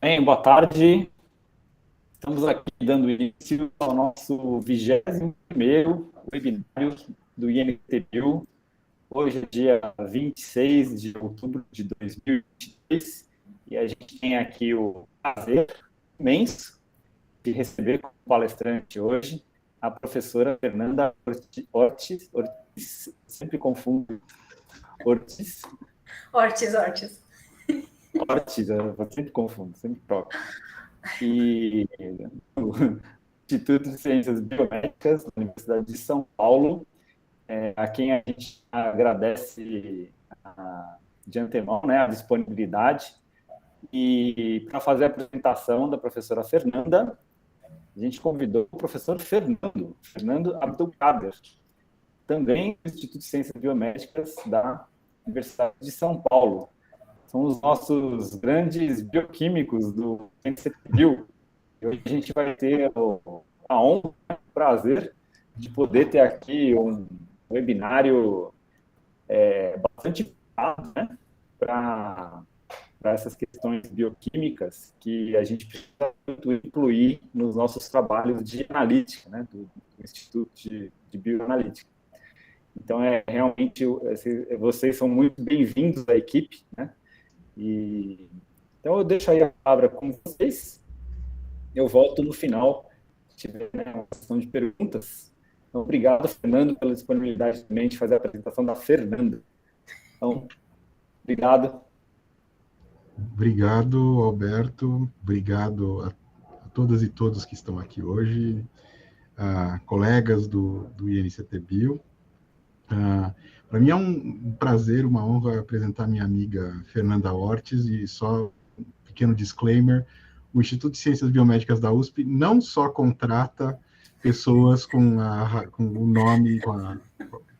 Bem, boa tarde. Estamos aqui dando início ao nosso 21º webinário do INTBio. Hoje é dia 26 de outubro de 2023 e a gente tem aqui o prazer imenso de receber como palestrante hoje a professora Fernanda Ortiz, sempre confundo Ortiz. Ortiz. Ortiz, eu sempre confundo, sempre troco. E do Instituto de Ciências Biomédicas da Universidade de São Paulo, a quem a gente agradece de antemão, né, a disponibilidade. E para fazer a apresentação da professora Fernanda, a gente convidou o professor Fernando Abdulkader, também do Instituto de Ciências Biomédicas da Universidade de São Paulo. São os nossos grandes bioquímicos do INCBio. E hoje a gente vai ter a honra, o prazer de poder ter aqui um webinário bastante focado, né, para essas questões bioquímicas que a gente precisa incluir nos nossos trabalhos de analítica, né, do Instituto de Bioanalítica. Então, realmente, vocês são muito bem-vindos à equipe, né? Então, eu deixo aí a palavra com vocês. Eu volto no final, se tiver, né, uma questão de perguntas. Então, obrigado, Fernando, pela disponibilidade também de fazer a apresentação da Fernanda. Então, obrigado. Obrigado, Alberto. Obrigado a todas e todos que estão aqui hoje, colegas do INCTBio. Para mim é um prazer, uma honra apresentar minha amiga Fernanda Ortiz, e só um pequeno disclaimer: o Instituto de Ciências Biomédicas da USP não só contrata pessoas com o nome,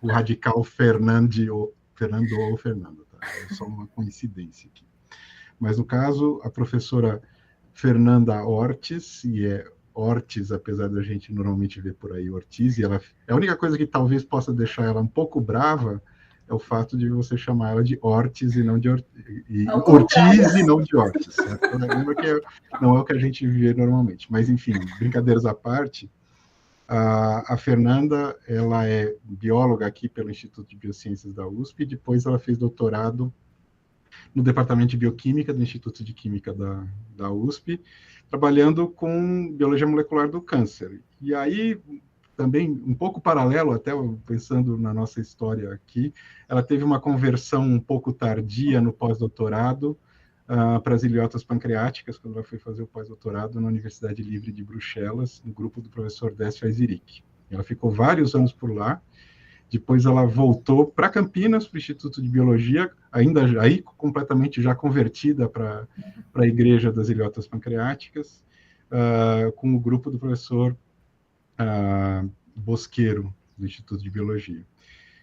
o radical Fernando ou Fernando, tá? É só uma coincidência aqui. Mas, no caso, a professora Fernanda Ortiz, e é Ortiz, apesar da gente normalmente ver por aí Ortiz, e a única coisa que talvez possa deixar ela um pouco brava é o fato de você chamar ela de Ortiz e não de Ortiz e não de Ortiz, certo? Lembra que não é o que a gente vê normalmente. Mas, enfim, brincadeiras à parte, a Fernanda, ela é bióloga aqui pelo Instituto de Biociências da USP, e depois ela fez doutorado no Departamento de Bioquímica do Instituto de Química da USP, trabalhando com biologia molecular do câncer. E aí, também, um pouco paralelo, até pensando na nossa história aqui, ela teve uma conversão um pouco tardia no pós-doutorado para as iliotas pancreáticas, quando ela foi fazer o pós-doutorado na Universidade Livre de Bruxelas, no grupo do professor Décio Aiziric. Ela ficou vários anos por lá. Depois ela voltou para Campinas, para o Instituto de Biologia, ainda aí completamente já convertida para a Igreja das Ilhotas Pancreáticas, com o grupo do professor Bosqueiro, do Instituto de Biologia.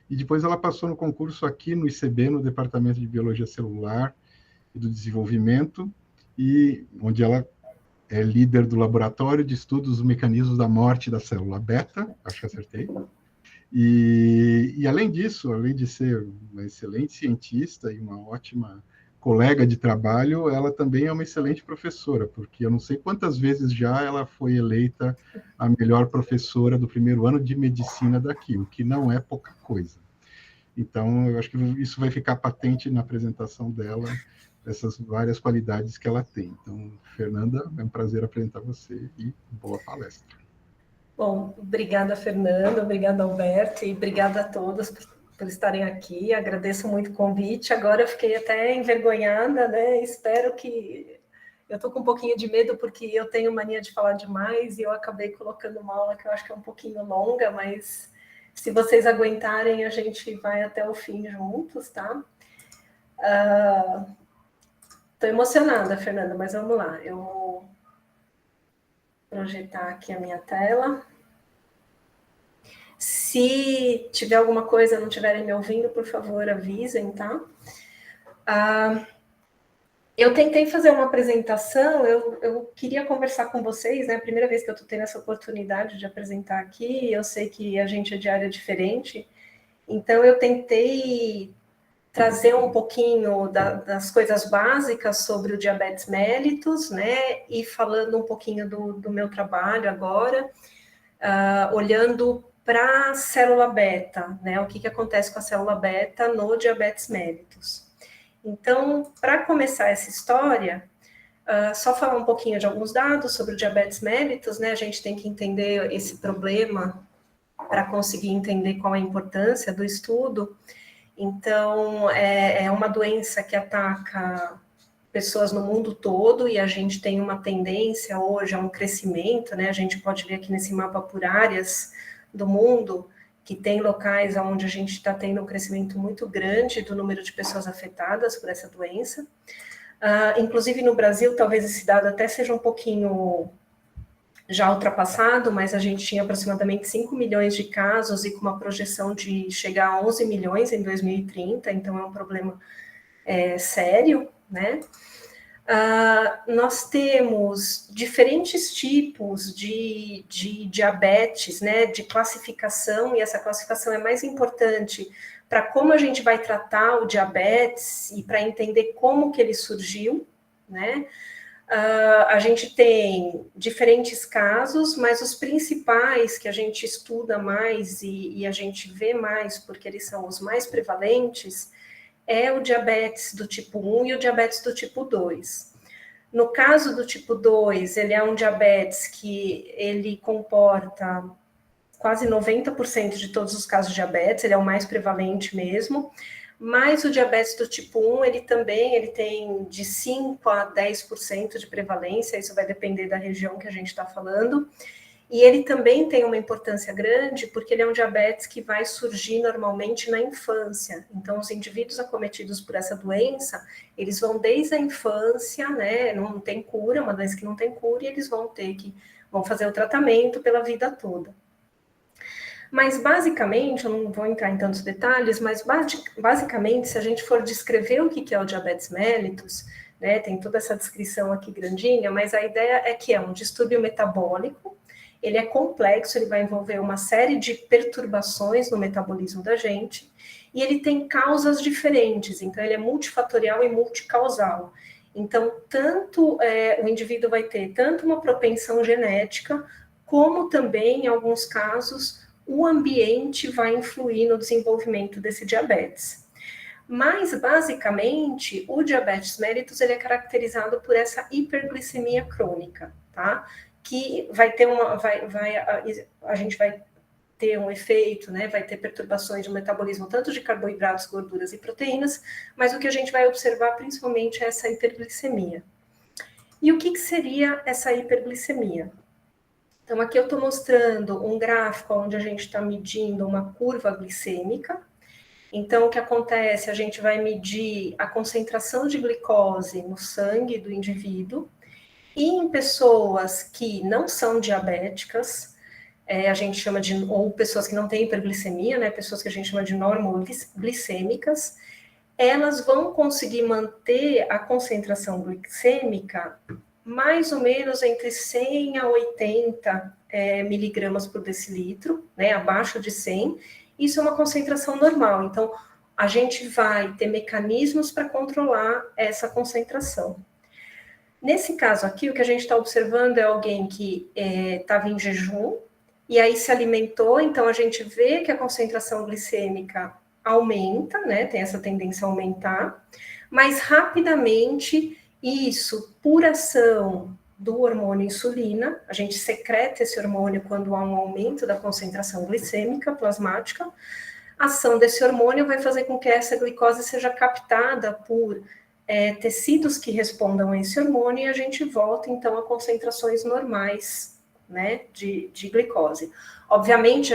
E depois ela passou no concurso aqui no ICB, no Departamento de Biologia Celular e do Desenvolvimento, e onde ela é líder do Laboratório de Estudos dos Mecanismos da Morte da Célula Beta, acho que acertei. E além disso, além de ser uma excelente cientista e uma ótima colega de trabalho, ela também é uma excelente professora, porque eu não sei quantas vezes já ela foi eleita a melhor professora do primeiro ano de medicina daqui, o que não é pouca coisa. Então, eu acho que isso vai ficar patente na apresentação dela, essas várias qualidades que ela tem. Então, Fernanda, é um prazer apresentar você e boa palestra. Bom, obrigada, Fernanda, obrigada, Alberto, e obrigada a todos por estarem aqui. Agradeço muito o convite. Agora eu fiquei até envergonhada, né? Espero que... Eu estou com um pouquinho de medo, porque eu tenho mania de falar demais, e eu acabei colocando uma aula que eu acho que é um pouquinho longa, mas se vocês aguentarem, a gente vai até o fim juntos, tá? Estou emocionada, Fernanda, mas vamos lá. Eu vou projetar aqui a minha tela. Se tiver alguma coisa, não estiverem me ouvindo, por favor, avisem, tá? Eu tentei fazer uma apresentação, eu queria conversar com vocês, né? A primeira vez que eu estou tendo essa oportunidade de apresentar aqui, eu sei que a gente é de área diferente, então eu tentei trazer um pouquinho das coisas básicas sobre o diabetes mellitus, né, e falando um pouquinho do meu trabalho agora, olhando para a célula beta, né, o que acontece com a célula beta no diabetes mellitus. Então, para começar essa história, só falar um pouquinho de alguns dados sobre o diabetes mellitus, né, a gente tem que entender esse problema para conseguir entender qual é a importância do estudo. Então, é uma doença que ataca pessoas no mundo todo e a gente tem uma tendência hoje a um crescimento, né? A gente pode ver aqui nesse mapa por áreas do mundo que tem locais onde a gente está tendo um crescimento muito grande do número de pessoas afetadas por essa doença. Inclusive no Brasil, talvez esse dado até seja um pouquinho já ultrapassado, mas a gente tinha aproximadamente 5 milhões de casos e com uma projeção de chegar a 11 milhões em 2030, então é um problema sério, né? Nós temos diferentes tipos de diabetes, né, de classificação, e essa classificação é mais importante para como a gente vai tratar o diabetes e para entender como que ele surgiu, né? A gente tem diferentes casos, mas os principais que a gente estuda mais e a gente vê mais, porque eles são os mais prevalentes, é o diabetes do tipo 1 e o diabetes do tipo 2. No caso do tipo 2, ele é um diabetes que ele comporta quase 90% de todos os casos de diabetes, ele é o mais prevalente mesmo, mas o diabetes do tipo 1, ele tem de 5 a 10% de prevalência, isso vai depender da região que a gente está falando, e ele também tem uma importância grande, porque ele é um diabetes que vai surgir normalmente na infância. Então, os indivíduos acometidos por essa doença, eles vão desde a infância, né, não tem cura, é uma doença que não tem cura, e eles vão fazer o tratamento pela vida toda. Mas, basicamente, eu não vou entrar em tantos detalhes, mas, basicamente, se a gente for descrever o que é o diabetes mellitus, né, tem toda essa descrição aqui grandinha, mas a ideia é que é um distúrbio metabólico, ele é complexo, ele vai envolver uma série de perturbações no metabolismo da gente, e ele tem causas diferentes, então ele é multifatorial e multicausal. Então, o indivíduo vai ter tanto uma propensão genética, como também, em alguns casos, o ambiente vai influir no desenvolvimento desse diabetes. Mas, basicamente, o diabetes mellitus, ele é caracterizado por essa hiperglicemia crônica, tá? Que vai ter a gente vai ter um efeito, né? Vai ter perturbações do metabolismo, tanto de carboidratos, gorduras e proteínas, mas o que a gente vai observar, principalmente, é essa hiperglicemia. E o que seria essa hiperglicemia? Então, aqui eu estou mostrando um gráfico onde a gente está medindo uma curva glicêmica. Então, o que acontece? A gente vai medir a concentração de glicose no sangue do indivíduo, e em pessoas que não são diabéticas, a gente chama ou pessoas que não têm hiperglicemia, né, pessoas que a gente chama de normoglicêmicas, elas vão conseguir manter a concentração glicêmica mais ou menos entre 100 a 80 miligramas por decilitro, né, abaixo de 100, isso é uma concentração normal. Então, a gente vai ter mecanismos para controlar essa concentração. Nesse caso aqui, o que a gente está observando é alguém que estava em jejum, e aí se alimentou, então a gente vê que a concentração glicêmica aumenta, né, tem essa tendência a aumentar, mas rapidamente isso, por ação do hormônio insulina, a gente secreta esse hormônio quando há um aumento da concentração glicêmica plasmática, a ação desse hormônio vai fazer com que essa glicose seja captada por tecidos que respondam a esse hormônio, e a gente volta, então, a concentrações normais, né, de glicose. Obviamente,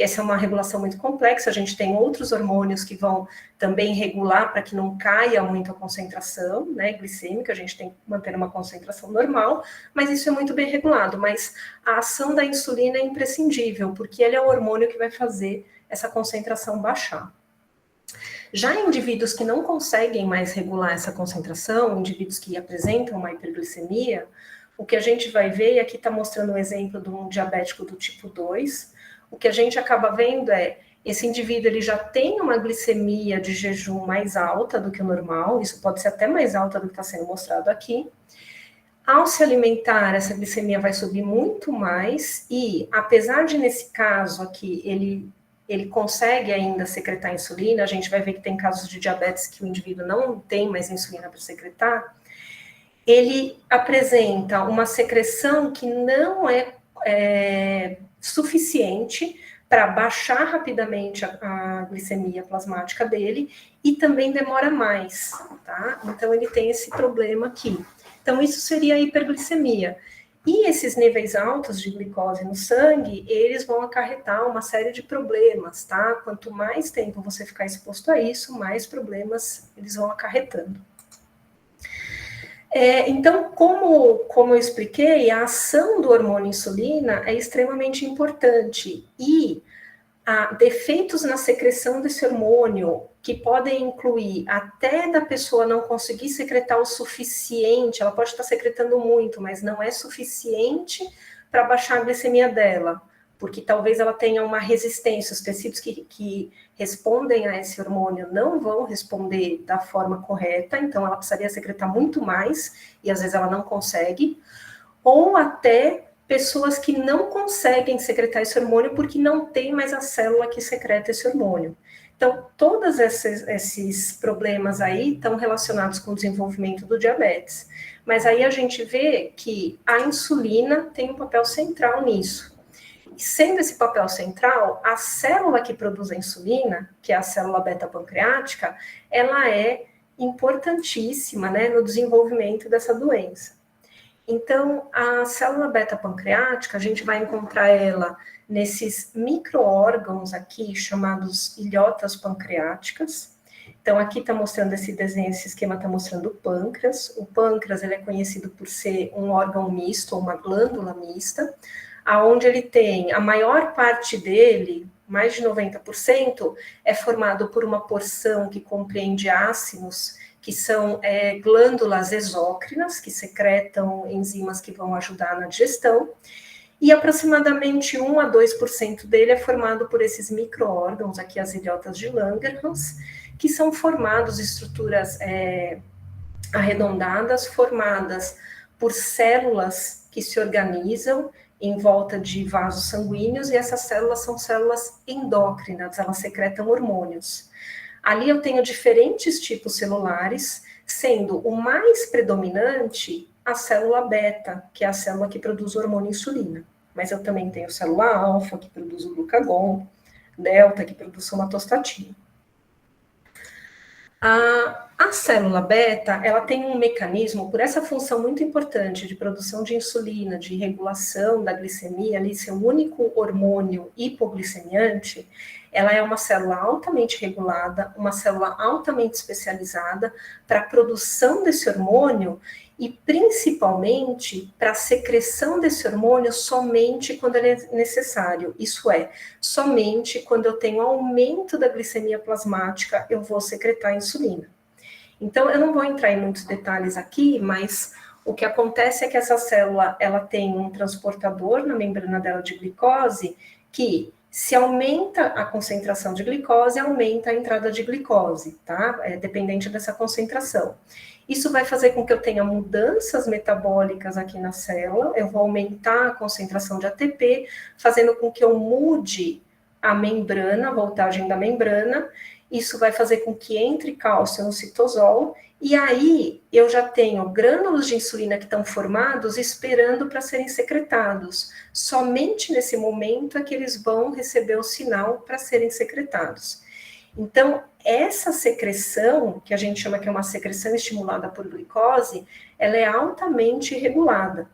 essa é uma regulação muito complexa, a gente tem outros hormônios que vão também regular para que não caia muito a concentração, né, glicêmica, a gente tem que manter uma concentração normal, mas isso é muito bem regulado, mas a ação da insulina é imprescindível, porque ele é o hormônio que vai fazer essa concentração baixar. Já em indivíduos que não conseguem mais regular essa concentração, indivíduos que apresentam uma hiperglicemia, o que a gente vai ver, e aqui está mostrando um exemplo de um diabético do tipo 2, o que a gente acaba vendo é esse indivíduo ele já tem uma glicemia de jejum mais alta do que o normal, isso pode ser até mais alta do que está sendo mostrado aqui. Ao se alimentar, essa glicemia vai subir muito mais e, apesar de, nesse caso aqui, ele consegue ainda secretar insulina, a gente vai ver que tem casos de diabetes que o indivíduo não tem mais insulina para secretar, ele apresenta uma secreção que não é suficiente para baixar rapidamente a glicemia plasmática dele e também demora mais, tá? Então, ele tem esse problema aqui. Então, isso seria a hiperglicemia. E esses níveis altos de glicose no sangue, eles vão acarretar uma série de problemas, tá? Quanto mais tempo você ficar exposto a isso, mais problemas eles vão acarretando. Então, como eu expliquei, a ação do hormônio insulina é extremamente importante e há defeitos na secreção desse hormônio, que podem incluir até da pessoa não conseguir secretar o suficiente, ela pode estar secretando muito, mas não é suficiente para baixar a glicemia dela, porque talvez ela tenha uma resistência, os tecidos que respondem a esse hormônio não vão responder da forma correta, então ela precisaria secretar muito mais, e às vezes ela não consegue, ou até pessoas que não conseguem secretar esse hormônio porque não tem mais a célula que secreta esse hormônio. Então, todos esses problemas aí estão relacionados com o desenvolvimento do diabetes. Mas aí a gente vê que a insulina tem um papel central nisso. E sendo esse papel central, a célula que produz a insulina, que é a célula beta-pancreática, ela é importantíssima, né, no desenvolvimento dessa doença. Então, a célula beta-pancreática, a gente vai encontrar ela nesses micro-órgãos aqui, chamados ilhotas pancreáticas. Então, aqui está mostrando esse desenho, esse esquema está mostrando o pâncreas. O pâncreas, ele é conhecido por ser um órgão misto, ou uma glândula mista, aonde ele tem, a maior parte dele, mais de 90%, é formado por uma porção que compreende ácidos, que são glândulas exócrinas, que secretam enzimas que vão ajudar na digestão, e aproximadamente 1 a 2% dele é formado por esses micro-órgãos, aqui as ilhotas de Langerhans, que são formados, estruturas arredondadas, formadas por células que se organizam em volta de vasos sanguíneos, e essas células são células endócrinas, elas secretam hormônios. Ali eu tenho diferentes tipos celulares, sendo o mais predominante a célula beta, que é a célula que produz o hormônio insulina. Mas eu também tenho célula alfa, que produz o glucagon, delta, que produz somatostatina. A célula beta, ela tem um mecanismo, por essa função muito importante de produção de insulina, de regulação da glicemia, ali ser o único hormônio hipoglicemiante, ela é uma célula altamente regulada, uma célula altamente especializada para a produção desse hormônio e principalmente para a secreção desse hormônio somente quando ele é necessário. Isso é, somente quando eu tenho aumento da glicemia plasmática, eu vou secretar insulina. Então, eu não vou entrar em muitos detalhes aqui, mas o que acontece é que essa célula, ela tem um transportador na membrana dela de glicose, que se aumenta a concentração de glicose, aumenta a entrada de glicose, tá? É dependente dessa concentração. Isso vai fazer com que eu tenha mudanças metabólicas aqui na célula, eu vou aumentar a concentração de ATP, fazendo com que eu mude a membrana, a voltagem da membrana. Isso vai fazer com que entre cálcio no citosol, e aí eu já tenho grânulos de insulina que estão formados esperando para serem secretados. Somente nesse momento é que eles vão receber o sinal para serem secretados. Então, essa secreção, que a gente chama que é uma secreção estimulada por glicose, ela é altamente regulada.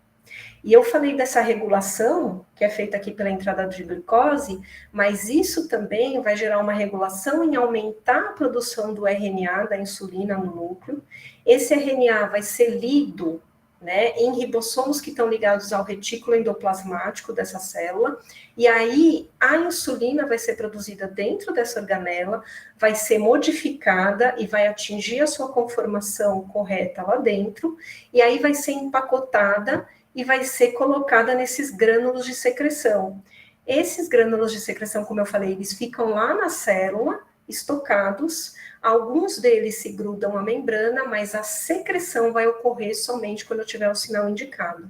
E eu falei dessa regulação, que é feita aqui pela entrada de glicose, mas isso também vai gerar uma regulação em aumentar a produção do RNA, da insulina no núcleo. Esse RNA vai ser lido, né, em ribossomos que estão ligados ao retículo endoplasmático dessa célula, e aí a insulina vai ser produzida dentro dessa organela, vai ser modificada e vai atingir a sua conformação correta lá dentro, e aí vai ser empacotada e vai ser colocada nesses grânulos de secreção. Esses grânulos de secreção, como eu falei, eles ficam lá na célula, estocados, alguns deles se grudam à membrana, mas a secreção vai ocorrer somente quando eu tiver o sinal indicado.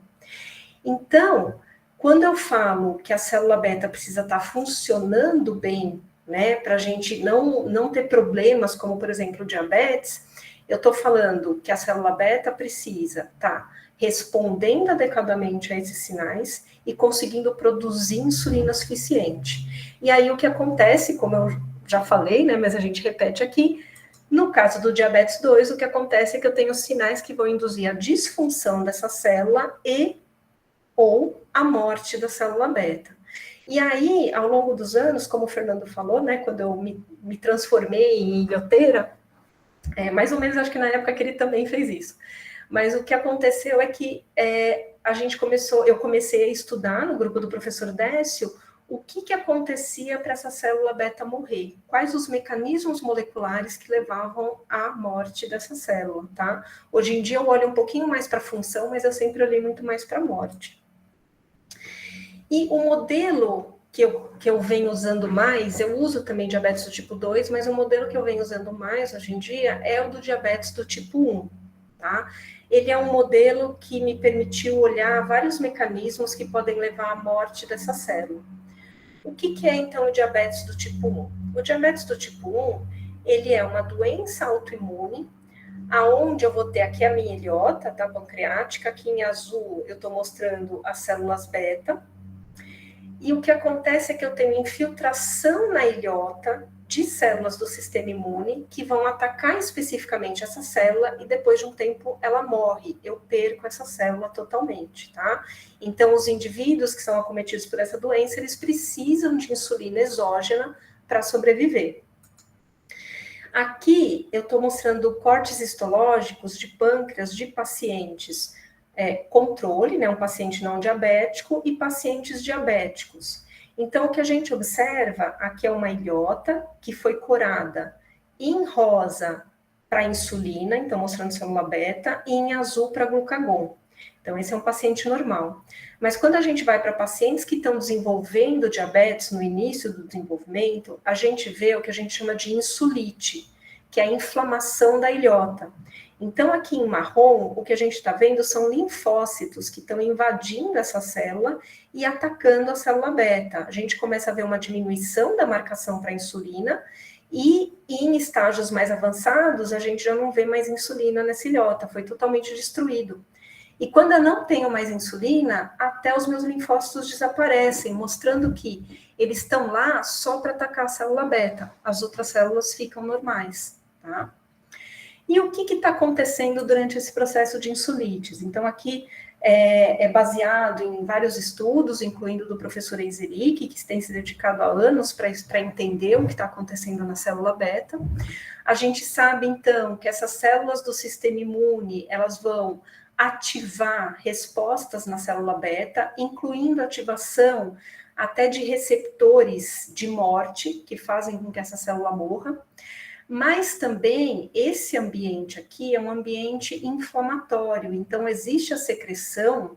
Então, quando eu falo que a célula beta precisa estar funcionando bem, né, para a gente não ter problemas, como, por exemplo, diabetes, eu estou falando que a célula beta precisa estar respondendo adequadamente a esses sinais e conseguindo produzir insulina suficiente. E aí o que acontece, como eu já falei, né, mas a gente repete aqui, no caso do diabetes 2, o que acontece é que eu tenho sinais que vão induzir a disfunção dessa célula ou a morte da célula beta. E aí, ao longo dos anos, como o Fernando falou, né, quando eu me transformei em ilhoteira, mais ou menos acho que na época que ele também fez isso. Mas o que aconteceu é que eu comecei a estudar no grupo do professor Décio o que acontecia para essa célula beta morrer, quais os mecanismos moleculares que levavam à morte dessa célula, tá? Hoje em dia eu olho um pouquinho mais para a função, mas eu sempre olhei muito mais para a morte. E o modelo que eu venho usando mais, eu uso também diabetes do tipo 2, mas o modelo que eu venho usando mais hoje em dia é o do diabetes do tipo 1, tá? Ele é um modelo que me permitiu olhar vários mecanismos que podem levar à morte dessa célula. O que é, então, o diabetes do tipo 1? O diabetes do tipo 1, ele é uma doença autoimune, aonde eu vou ter aqui a minha ilhota, tá, pancreática, aqui em azul eu estou mostrando as células beta, e o que acontece é que eu tenho infiltração na ilhota de células do sistema imune que vão atacar especificamente essa célula e depois de um tempo ela morre. Eu perco essa célula totalmente, tá? Então, os indivíduos que são acometidos por essa doença, eles precisam de insulina exógena para sobreviver. Aqui eu estou mostrando cortes histológicos de pâncreas de pacientes controle, né, um paciente não diabético e pacientes diabéticos. Então, o que a gente observa aqui é uma ilhota que foi corada em rosa para insulina, então mostrando célula beta, e em azul para glucagon. Então, esse é um paciente normal. Mas quando a gente vai para pacientes que estão desenvolvendo diabetes no início do desenvolvimento, a gente vê o que a gente chama de insulite, que é a inflamação da ilhota. Então, aqui em marrom, o que a gente está vendo são linfócitos que estão invadindo essa célula e atacando a célula beta. A gente começa a ver uma diminuição da marcação para insulina e em estágios mais avançados, a gente já não vê mais insulina nessa ilhota, foi totalmente destruído. E quando eu não tenho mais insulina, até os meus linfócitos desaparecem, mostrando que eles estão lá só para atacar a célula beta. As outras células ficam normais, tá? E o que está acontecendo durante esse processo de insulites? Então, aqui é baseado em vários estudos, incluindo do professor Eizeric, que tem se dedicado há anos para entender o que está acontecendo na célula beta. A gente sabe, então, que essas células do sistema imune, elas vão ativar respostas na célula beta, incluindo ativação até de receptores de morte, que fazem com que essa célula morra. Mas também esse ambiente aqui é um ambiente inflamatório, então existe a secreção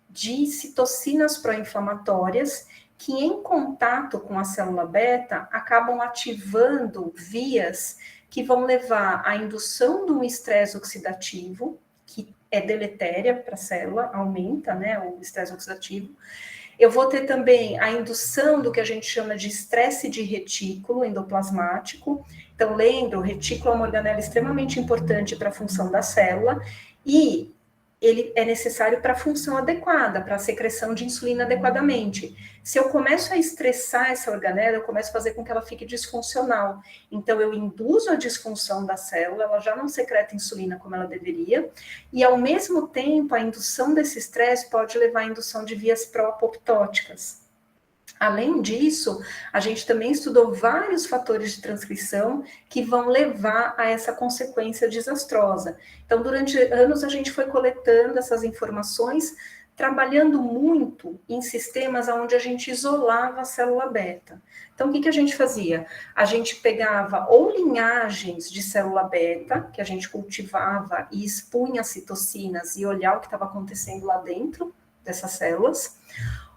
de citocinas pró-inflamatórias que, em contato com a célula beta, acabam ativando vias que vão levar à indução de um estresse oxidativo, que é deletéria para a célula, aumenta, né, o estresse oxidativo. Eu vou ter também a indução do que a gente chama de estresse de retículo endoplasmático. Então, lembra, o retículo é uma organela extremamente importante para a função da célula e ele é necessário para a função adequada, para a secreção de insulina adequadamente. Se eu começo a estressar essa organela, eu começo a fazer com que ela fique disfuncional. Então, eu induzo a disfunção da célula, ela já não secreta insulina como ela deveria, e, ao mesmo tempo, a indução desse estresse pode levar à indução de vias pró-apoptóticas. Além disso, a gente também estudou vários fatores de transcrição que vão levar a essa consequência desastrosa. Então, durante anos, a gente foi coletando essas informações, trabalhando muito em sistemas onde a gente isolava a célula beta. Então, o que a gente fazia? A gente pegava ou linhagens de célula beta, que a gente cultivava e expunha citocinas e olhar o que estava acontecendo lá dentro dessas células,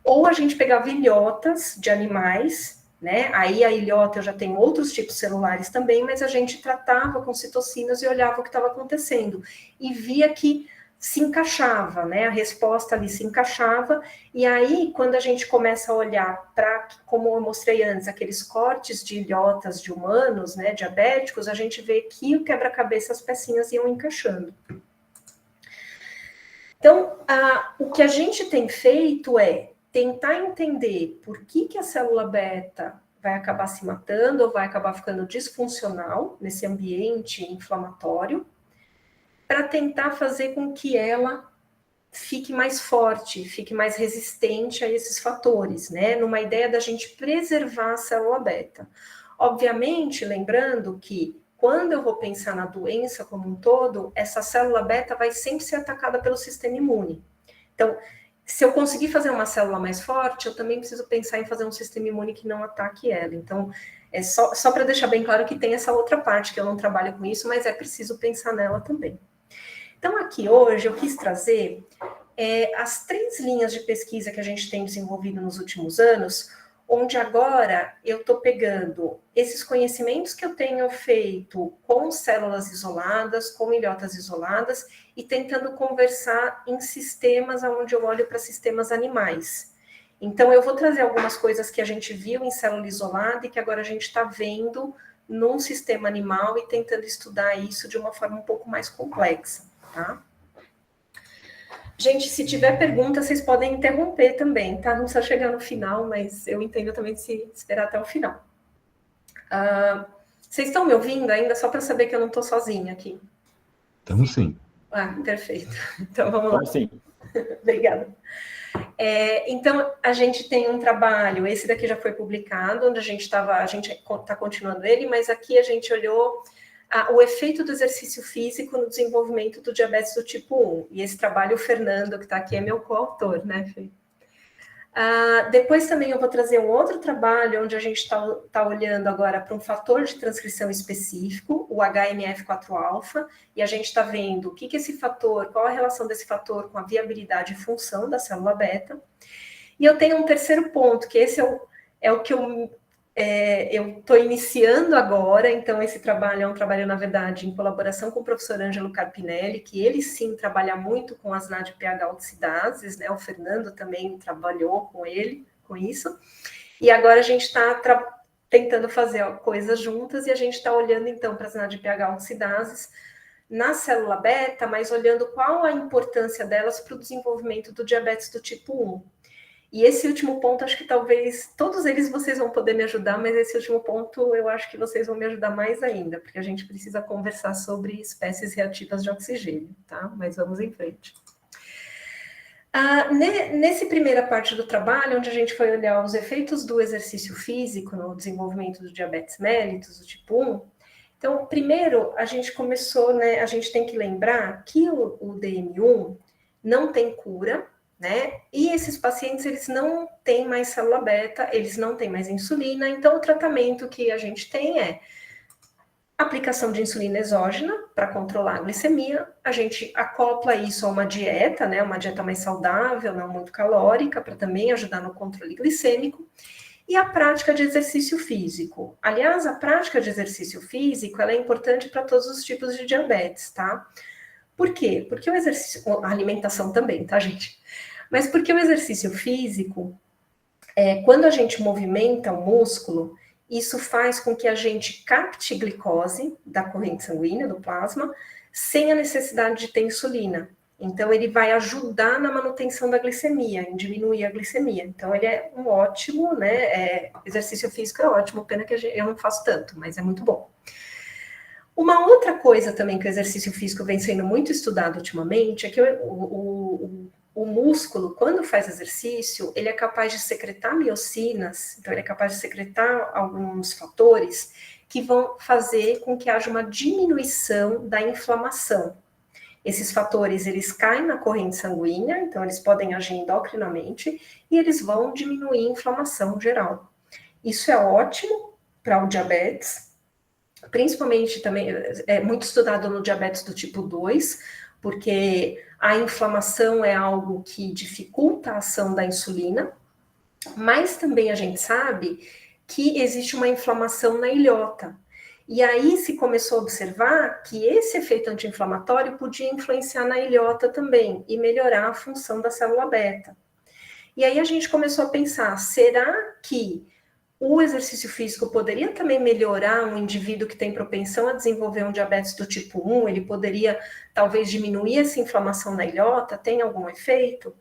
ou a gente pegava ilhotas de animais, né? Aí a ilhota eu já tenho outros tipos celulares também, mas a gente tratava com citocinas e olhava o que estava acontecendo. E via que se encaixava, né? A resposta ali se encaixava. E aí, quando a gente começa a olhar para, como eu mostrei antes, aqueles cortes de ilhotas de humanos, né, diabéticos, a gente vê que o quebra-cabeça, as pecinhas iam encaixando. Então, o que a gente tem feito é tentar entender por que a célula beta vai acabar se matando ou vai acabar ficando disfuncional nesse ambiente inflamatório, para tentar fazer com que ela fique mais forte, fique mais resistente a esses fatores, né? Numa ideia da gente preservar a célula beta. Obviamente, lembrando que quando eu vou pensar na doença como um todo, essa célula beta vai sempre ser atacada pelo sistema imune. Então, se eu conseguir fazer uma célula mais forte, eu também preciso pensar em fazer um sistema imune que não ataque ela. Então, é só para deixar bem claro que tem essa outra parte, que eu não trabalho com isso, mas é preciso pensar nela também. Então, aqui hoje eu quis trazer as 3 linhas de pesquisa que a gente tem desenvolvido nos últimos anos, onde agora eu estou pegando esses conhecimentos que eu tenho feito com células isoladas, com ilhotas isoladas, e tentando conversar em sistemas onde eu olho para sistemas animais. Então, eu vou trazer algumas coisas que a gente viu em célula isolada e que agora a gente está vendo num sistema animal e tentando estudar isso de uma forma um pouco mais complexa, tá? Gente, se tiver pergunta, vocês podem interromper também, tá? Não precisa chegar no final, mas eu entendo também de se esperar até o final. Vocês estão me ouvindo ainda? Só para saber que eu não estou sozinha aqui. Estamos sim. Perfeito. Então, vamos lá. Sim. Obrigada. Então, a gente tem um trabalho, esse daqui já foi publicado, onde a gente está continuando ele, mas aqui a gente olhou o efeito do exercício físico no desenvolvimento do diabetes do tipo 1. E esse trabalho, o Fernando, que está aqui, é meu coautor, né, Fê? Depois também eu vou trazer um outro trabalho, onde a gente está olhando agora para um fator de transcrição específico, o HNF4-alfa, e a gente está vendo o que esse fator, qual a relação desse fator com a viabilidade e função da célula beta. E eu tenho um terceiro ponto, que esse é o que eu estou iniciando agora. Então, esse trabalho é um trabalho, na verdade, em colaboração com o professor Ângelo Carpinelli, que ele, sim, trabalha muito com as NADPH oxidases, né? O Fernando também trabalhou com ele, com isso. E agora a gente está tentando fazer coisas juntas e a gente está olhando, então, para as NADPH oxidases na célula beta, mas olhando qual a importância delas para o desenvolvimento do diabetes do tipo 1. E esse último ponto, acho que talvez, todos eles vocês vão poder me ajudar, mas esse último ponto eu acho que vocês vão me ajudar mais ainda, porque a gente precisa conversar sobre espécies reativas de oxigênio, tá? Mas vamos em frente. Nessa primeira parte do trabalho, onde a gente foi olhar os efeitos do exercício físico no desenvolvimento do diabetes mellitus, do tipo 1, então, primeiro, a gente começou, né, a gente tem que lembrar que o DM1 não tem cura, né? E esses pacientes, eles não têm mais célula beta, eles não têm mais insulina, então o tratamento que a gente tem é aplicação de insulina exógena para controlar a glicemia, a gente acopla isso a uma dieta, né? Uma dieta mais saudável, não muito calórica, para também ajudar no controle glicêmico, e a prática de exercício físico. Aliás, a prática de exercício físico, ela é importante para todos os tipos de diabetes, tá? Por quê? Porque o exercício, a alimentação também, tá, gente? Mas porque o exercício físico, quando a gente movimenta o músculo, isso faz com que a gente capte glicose da corrente sanguínea, do plasma, sem a necessidade de ter insulina. Então, ele vai ajudar na manutenção da glicemia, em diminuir a glicemia. Então, ele é um ótimo, né? Exercício físico é ótimo, pena que eu não faço tanto, mas é muito bom. Uma outra coisa também que o exercício físico vem sendo muito estudado ultimamente é que o músculo, quando faz exercício, ele é capaz de secretar miocinas, então ele é capaz de secretar alguns fatores que vão fazer com que haja uma diminuição da inflamação. Esses fatores, eles caem na corrente sanguínea, então eles podem agir endocrinamente e eles vão diminuir a inflamação geral. Isso é ótimo para o diabetes, principalmente também, é muito estudado no diabetes do tipo 2, porque a inflamação é algo que dificulta a ação da insulina, Mas também a gente sabe que existe uma inflamação na ilhota. E aí se começou a observar que esse efeito anti-inflamatório podia influenciar na ilhota também e melhorar a função da célula beta. E aí a gente começou a pensar, será que o exercício físico poderia também melhorar um indivíduo que tem propensão a desenvolver um diabetes do tipo 1? Ele poderia, talvez, diminuir essa inflamação na ilhota? Tem algum efeito?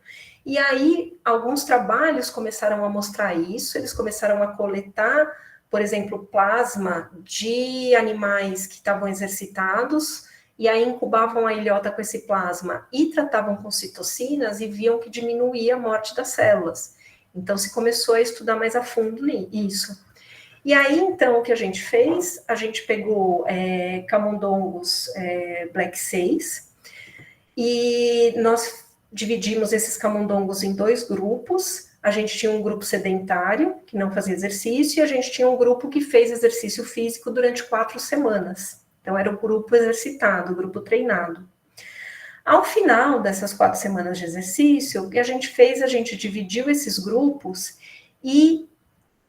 E aí, alguns trabalhos começaram a mostrar isso, eles começaram a coletar, por exemplo, plasma de animais que estavam exercitados, e aí incubavam a ilhota com esse plasma e tratavam com citocinas e viam que diminuía a morte das células. Então, se começou a estudar mais a fundo isso. E aí, então, o que a gente fez? A gente pegou camundongos Black 6 e nós dividimos esses camundongos em 2 grupos. A gente tinha um grupo sedentário, que não fazia exercício, e a gente tinha um grupo que fez exercício físico durante 4 semanas. Então, era o grupo exercitado, o grupo treinado. Ao final dessas 4 semanas de exercício, o que a gente fez? A gente dividiu esses grupos e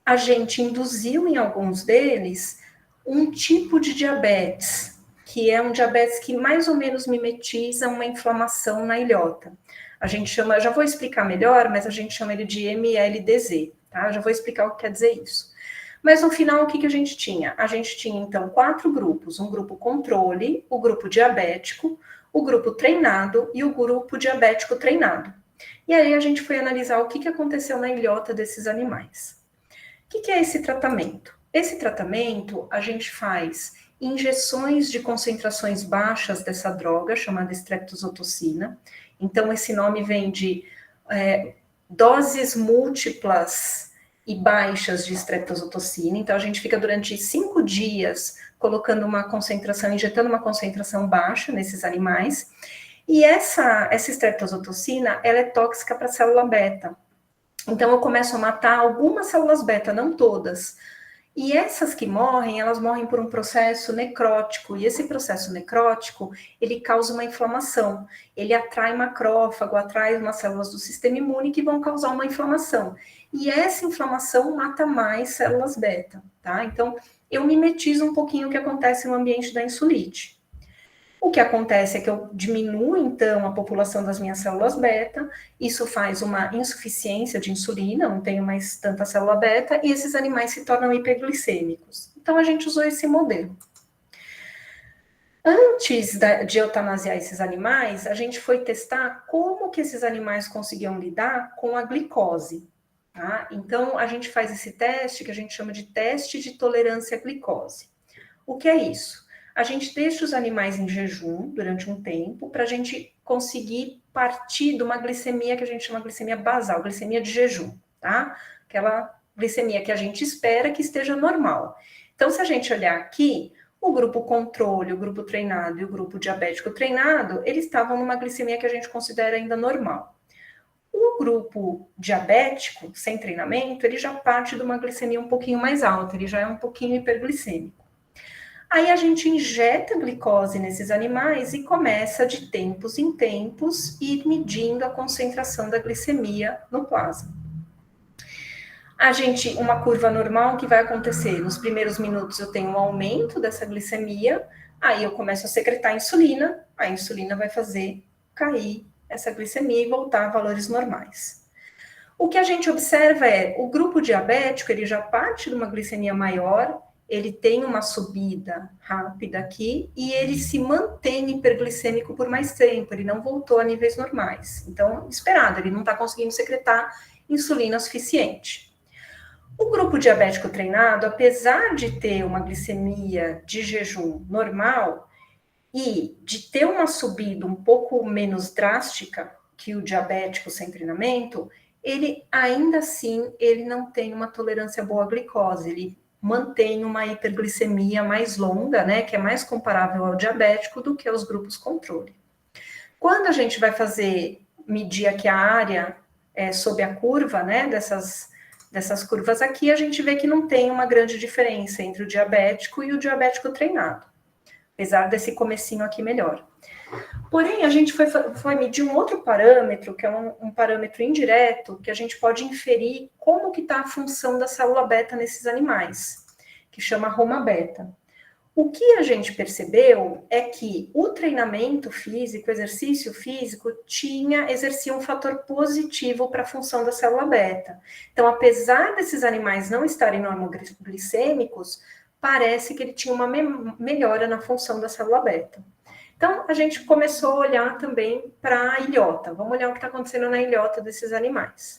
a gente induziu em alguns deles um tipo de diabetes, que é um diabetes que mais ou menos mimetiza uma inflamação na ilhota. A gente chama, já vou explicar melhor, mas a gente chama ele de MLDZ, tá? Já vou explicar o que quer dizer isso. Mas no final, o que a gente tinha? A gente tinha, então, 4 grupos. Um grupo controle, o grupo diabético, o grupo treinado e o grupo diabético treinado. E aí a gente foi analisar o que aconteceu na ilhota desses animais. O que é esse tratamento? Esse tratamento, a gente faz injeções de concentrações baixas dessa droga, chamada streptozotocina. Então, esse nome vem de doses múltiplas e baixas de streptozotocina. Então, a gente fica durante 5 dias colocando uma concentração, injetando uma concentração baixa nesses animais. E essa streptozotocina, ela é tóxica para a célula beta. Então, eu começo a matar algumas células beta, não todas. E essas que morrem, elas morrem por um processo necrótico. E esse processo necrótico, ele causa uma inflamação. Ele atrai macrófago, atrai umas células do sistema imune que vão causar uma inflamação. E essa inflamação mata mais células beta, tá? Então, eu mimetizo um pouquinho o que acontece no ambiente da insulite. O que acontece é que eu diminuo, então, a população das minhas células beta, isso faz uma insuficiência de insulina, não tenho mais tanta célula beta, e esses animais se tornam hiperglicêmicos. Então, a gente usou esse modelo. Antes de eutanasiar esses animais, a gente foi testar como que esses animais conseguiam lidar com a glicose. Tá? Então, a gente faz esse teste que a gente chama de teste de tolerância à glicose. O que é isso? A gente deixa os animais em jejum durante um tempo para a gente conseguir partir de uma glicemia que a gente chama de glicemia basal, glicemia de jejum, tá? Aquela glicemia que a gente espera que esteja normal. Então, se a gente olhar aqui, o grupo controle, o grupo treinado e o grupo diabético treinado, eles estavam numa glicemia que a gente considera ainda normal. O grupo diabético, sem treinamento, ele já parte de uma glicemia um pouquinho mais alta, ele já é um pouquinho hiperglicêmico. Aí a gente injeta glicose nesses animais e começa de tempos em tempos ir medindo a concentração da glicemia no plasma. Uma curva normal, o que vai acontecer? Nos primeiros minutos eu tenho um aumento dessa glicemia, aí eu começo a secretar insulina, a insulina vai fazer cair essa glicemia e voltar a valores normais. O que a gente observa é, o grupo diabético, ele já parte de uma glicemia maior, ele tem uma subida rápida aqui e ele se mantém hiperglicêmico por mais tempo, ele não voltou a níveis normais. Então, esperado, ele não está conseguindo secretar insulina suficiente. O grupo diabético treinado, apesar de ter uma glicemia de jejum normal e de ter uma subida um pouco menos drástica que o diabético sem treinamento, ele ainda assim, ele não tem uma tolerância boa à glicose, ele mantém uma hiperglicemia mais longa, né, que é mais comparável ao diabético do que aos grupos controle. Quando a gente vai medir aqui a área sob a curva, né, dessas curvas aqui, a gente vê que não tem uma grande diferença entre o diabético e o diabético treinado. apesar desse comecinho aqui melhor. Porém, a gente foi medir um outro parâmetro, que é um parâmetro indireto, que a gente pode inferir como que está a função da célula beta nesses animais, que chama Roma beta. O que a gente percebeu é que o treinamento físico, o exercício físico, exercia um fator positivo para a função da célula beta. Então, apesar desses animais não estarem normoglicêmicos, parece que ele tinha uma melhora na função da célula beta. Então, a gente começou a olhar também para a ilhota. Vamos olhar o que está acontecendo na ilhota desses animais.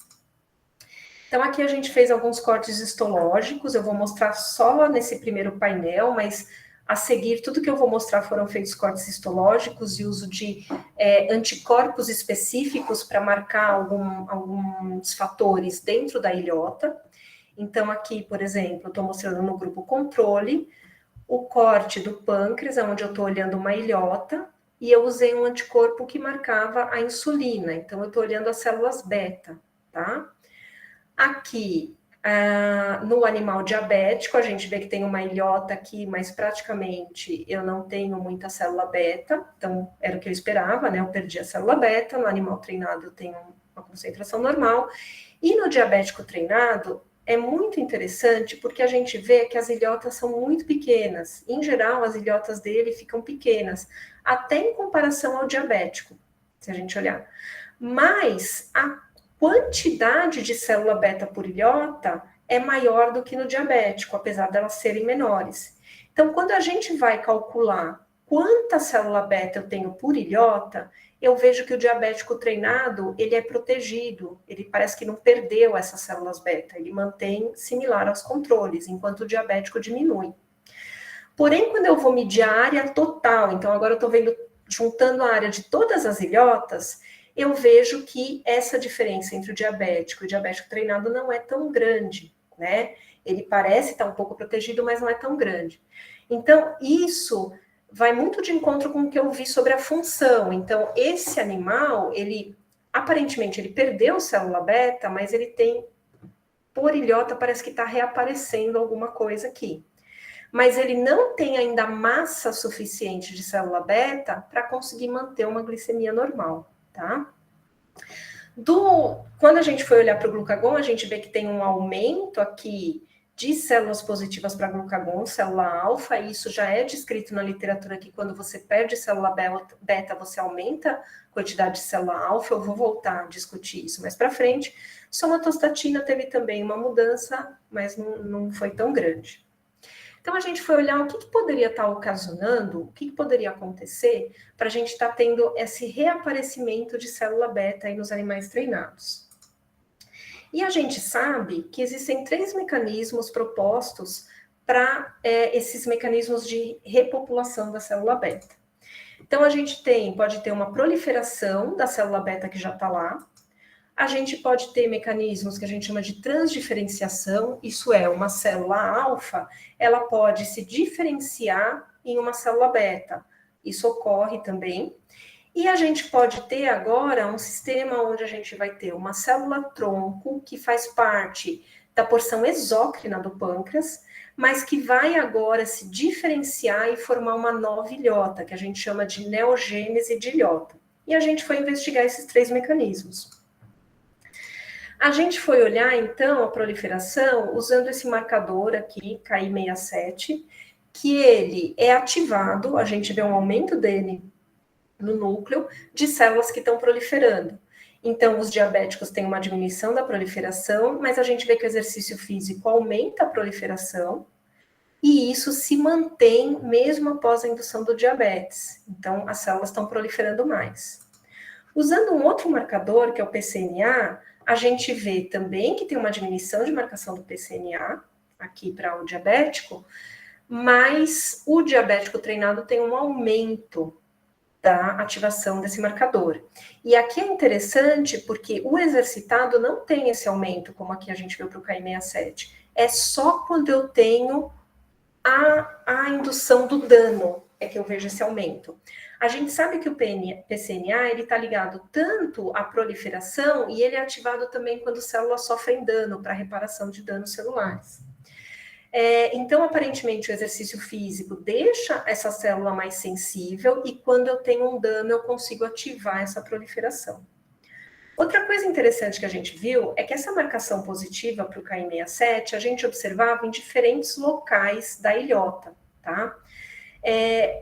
Então, aqui a gente fez alguns cortes histológicos, eu vou mostrar só nesse primeiro painel, mas a seguir, tudo que eu vou mostrar foram feitos cortes histológicos e uso de anticorpos específicos para marcar alguns fatores dentro da ilhota. Então, aqui, por exemplo, eu estou mostrando no grupo controle o corte do pâncreas, onde eu estou olhando uma ilhota, e eu usei um anticorpo que marcava a insulina. Então, eu estou olhando as células beta, tá? Aqui, no animal diabético, a gente vê que tem uma ilhota aqui, mas praticamente eu não tenho muita célula beta, então era o que eu esperava, né? Eu perdi a célula beta, no animal treinado eu tenho uma concentração normal, e no diabético treinado é muito interessante porque a gente vê que as ilhotas são muito pequenas, em geral as ilhotas dele ficam pequenas, até em comparação ao diabético, se a gente olhar, mas a quantidade de célula beta por ilhota é maior do que no diabético, apesar delas serem menores. Então, quando a gente vai calcular quanta célula beta eu tenho por ilhota, eu vejo que o diabético treinado, ele é protegido, ele parece que não perdeu essas células beta, ele mantém similar aos controles, enquanto o diabético diminui. Porém, quando eu vou medir a área total, então agora eu estou juntando a área de todas as ilhotas, eu vejo que essa diferença entre o diabético e o diabético treinado não é tão grande, né? Ele parece estar um pouco protegido, mas não é tão grande. Então, isso vai muito de encontro com o que eu vi sobre a função. Então, esse animal, aparentemente, ele perdeu célula beta, mas ele tem, por ilhota, parece que está reaparecendo alguma coisa aqui. Mas ele não tem ainda massa suficiente de célula beta para conseguir manter uma glicemia normal. Tá? Quando a gente foi olhar para o glucagon, a gente vê que tem um aumento aqui de células positivas para glucagon, célula alfa, e isso já é descrito na literatura que quando você perde célula beta, você aumenta a quantidade de célula alfa. Eu vou voltar a discutir isso mais para frente. Somatostatina teve também uma mudança, mas não foi tão grande. Então, a gente foi olhar o que poderia estar ocasionando, o que poderia acontecer para a gente estar tendo esse reaparecimento de célula beta aí nos animais treinados. E a gente sabe que existem 3 mecanismos propostos para esses mecanismos de repopulação da célula beta. Então, a gente pode ter uma proliferação da célula beta que já está lá. A gente pode ter mecanismos que a gente chama de transdiferenciação, isso é, uma célula alfa, ela pode se diferenciar em uma célula beta. Isso ocorre também. E a gente pode ter agora um sistema onde a gente vai ter uma célula tronco, que faz parte da porção exócrina do pâncreas, mas que vai agora se diferenciar e formar uma nova ilhota, que a gente chama de neogênese de ilhota. E a gente foi investigar esses 3 mecanismos. A gente foi olhar, então, a proliferação usando esse marcador aqui, KI67, que ele é ativado, a gente vê um aumento dele no núcleo de células que estão proliferando. Então, os diabéticos têm uma diminuição da proliferação, mas a gente vê que o exercício físico aumenta a proliferação, e isso se mantém mesmo após a indução do diabetes. Então, as células estão proliferando mais. Usando um outro marcador, que é o PCNA, a gente vê também que tem uma diminuição de marcação do PCNA, aqui para o diabético, mas o diabético treinado tem um aumento da ativação desse marcador. E aqui é interessante porque o exercitado não tem esse aumento, como aqui a gente viu para o KI67. É só quando eu tenho a indução do dano é que eu vejo esse aumento. A gente sabe que o PCNA ele está ligado tanto à proliferação e ele é ativado também quando células sofrem dano para reparação de danos celulares. Então, aparentemente, o exercício físico deixa essa célula mais sensível e quando eu tenho um dano, eu consigo ativar essa proliferação. Outra coisa interessante que a gente viu é que essa marcação positiva para o KI67 a gente observava em diferentes locais da ilhota, tá?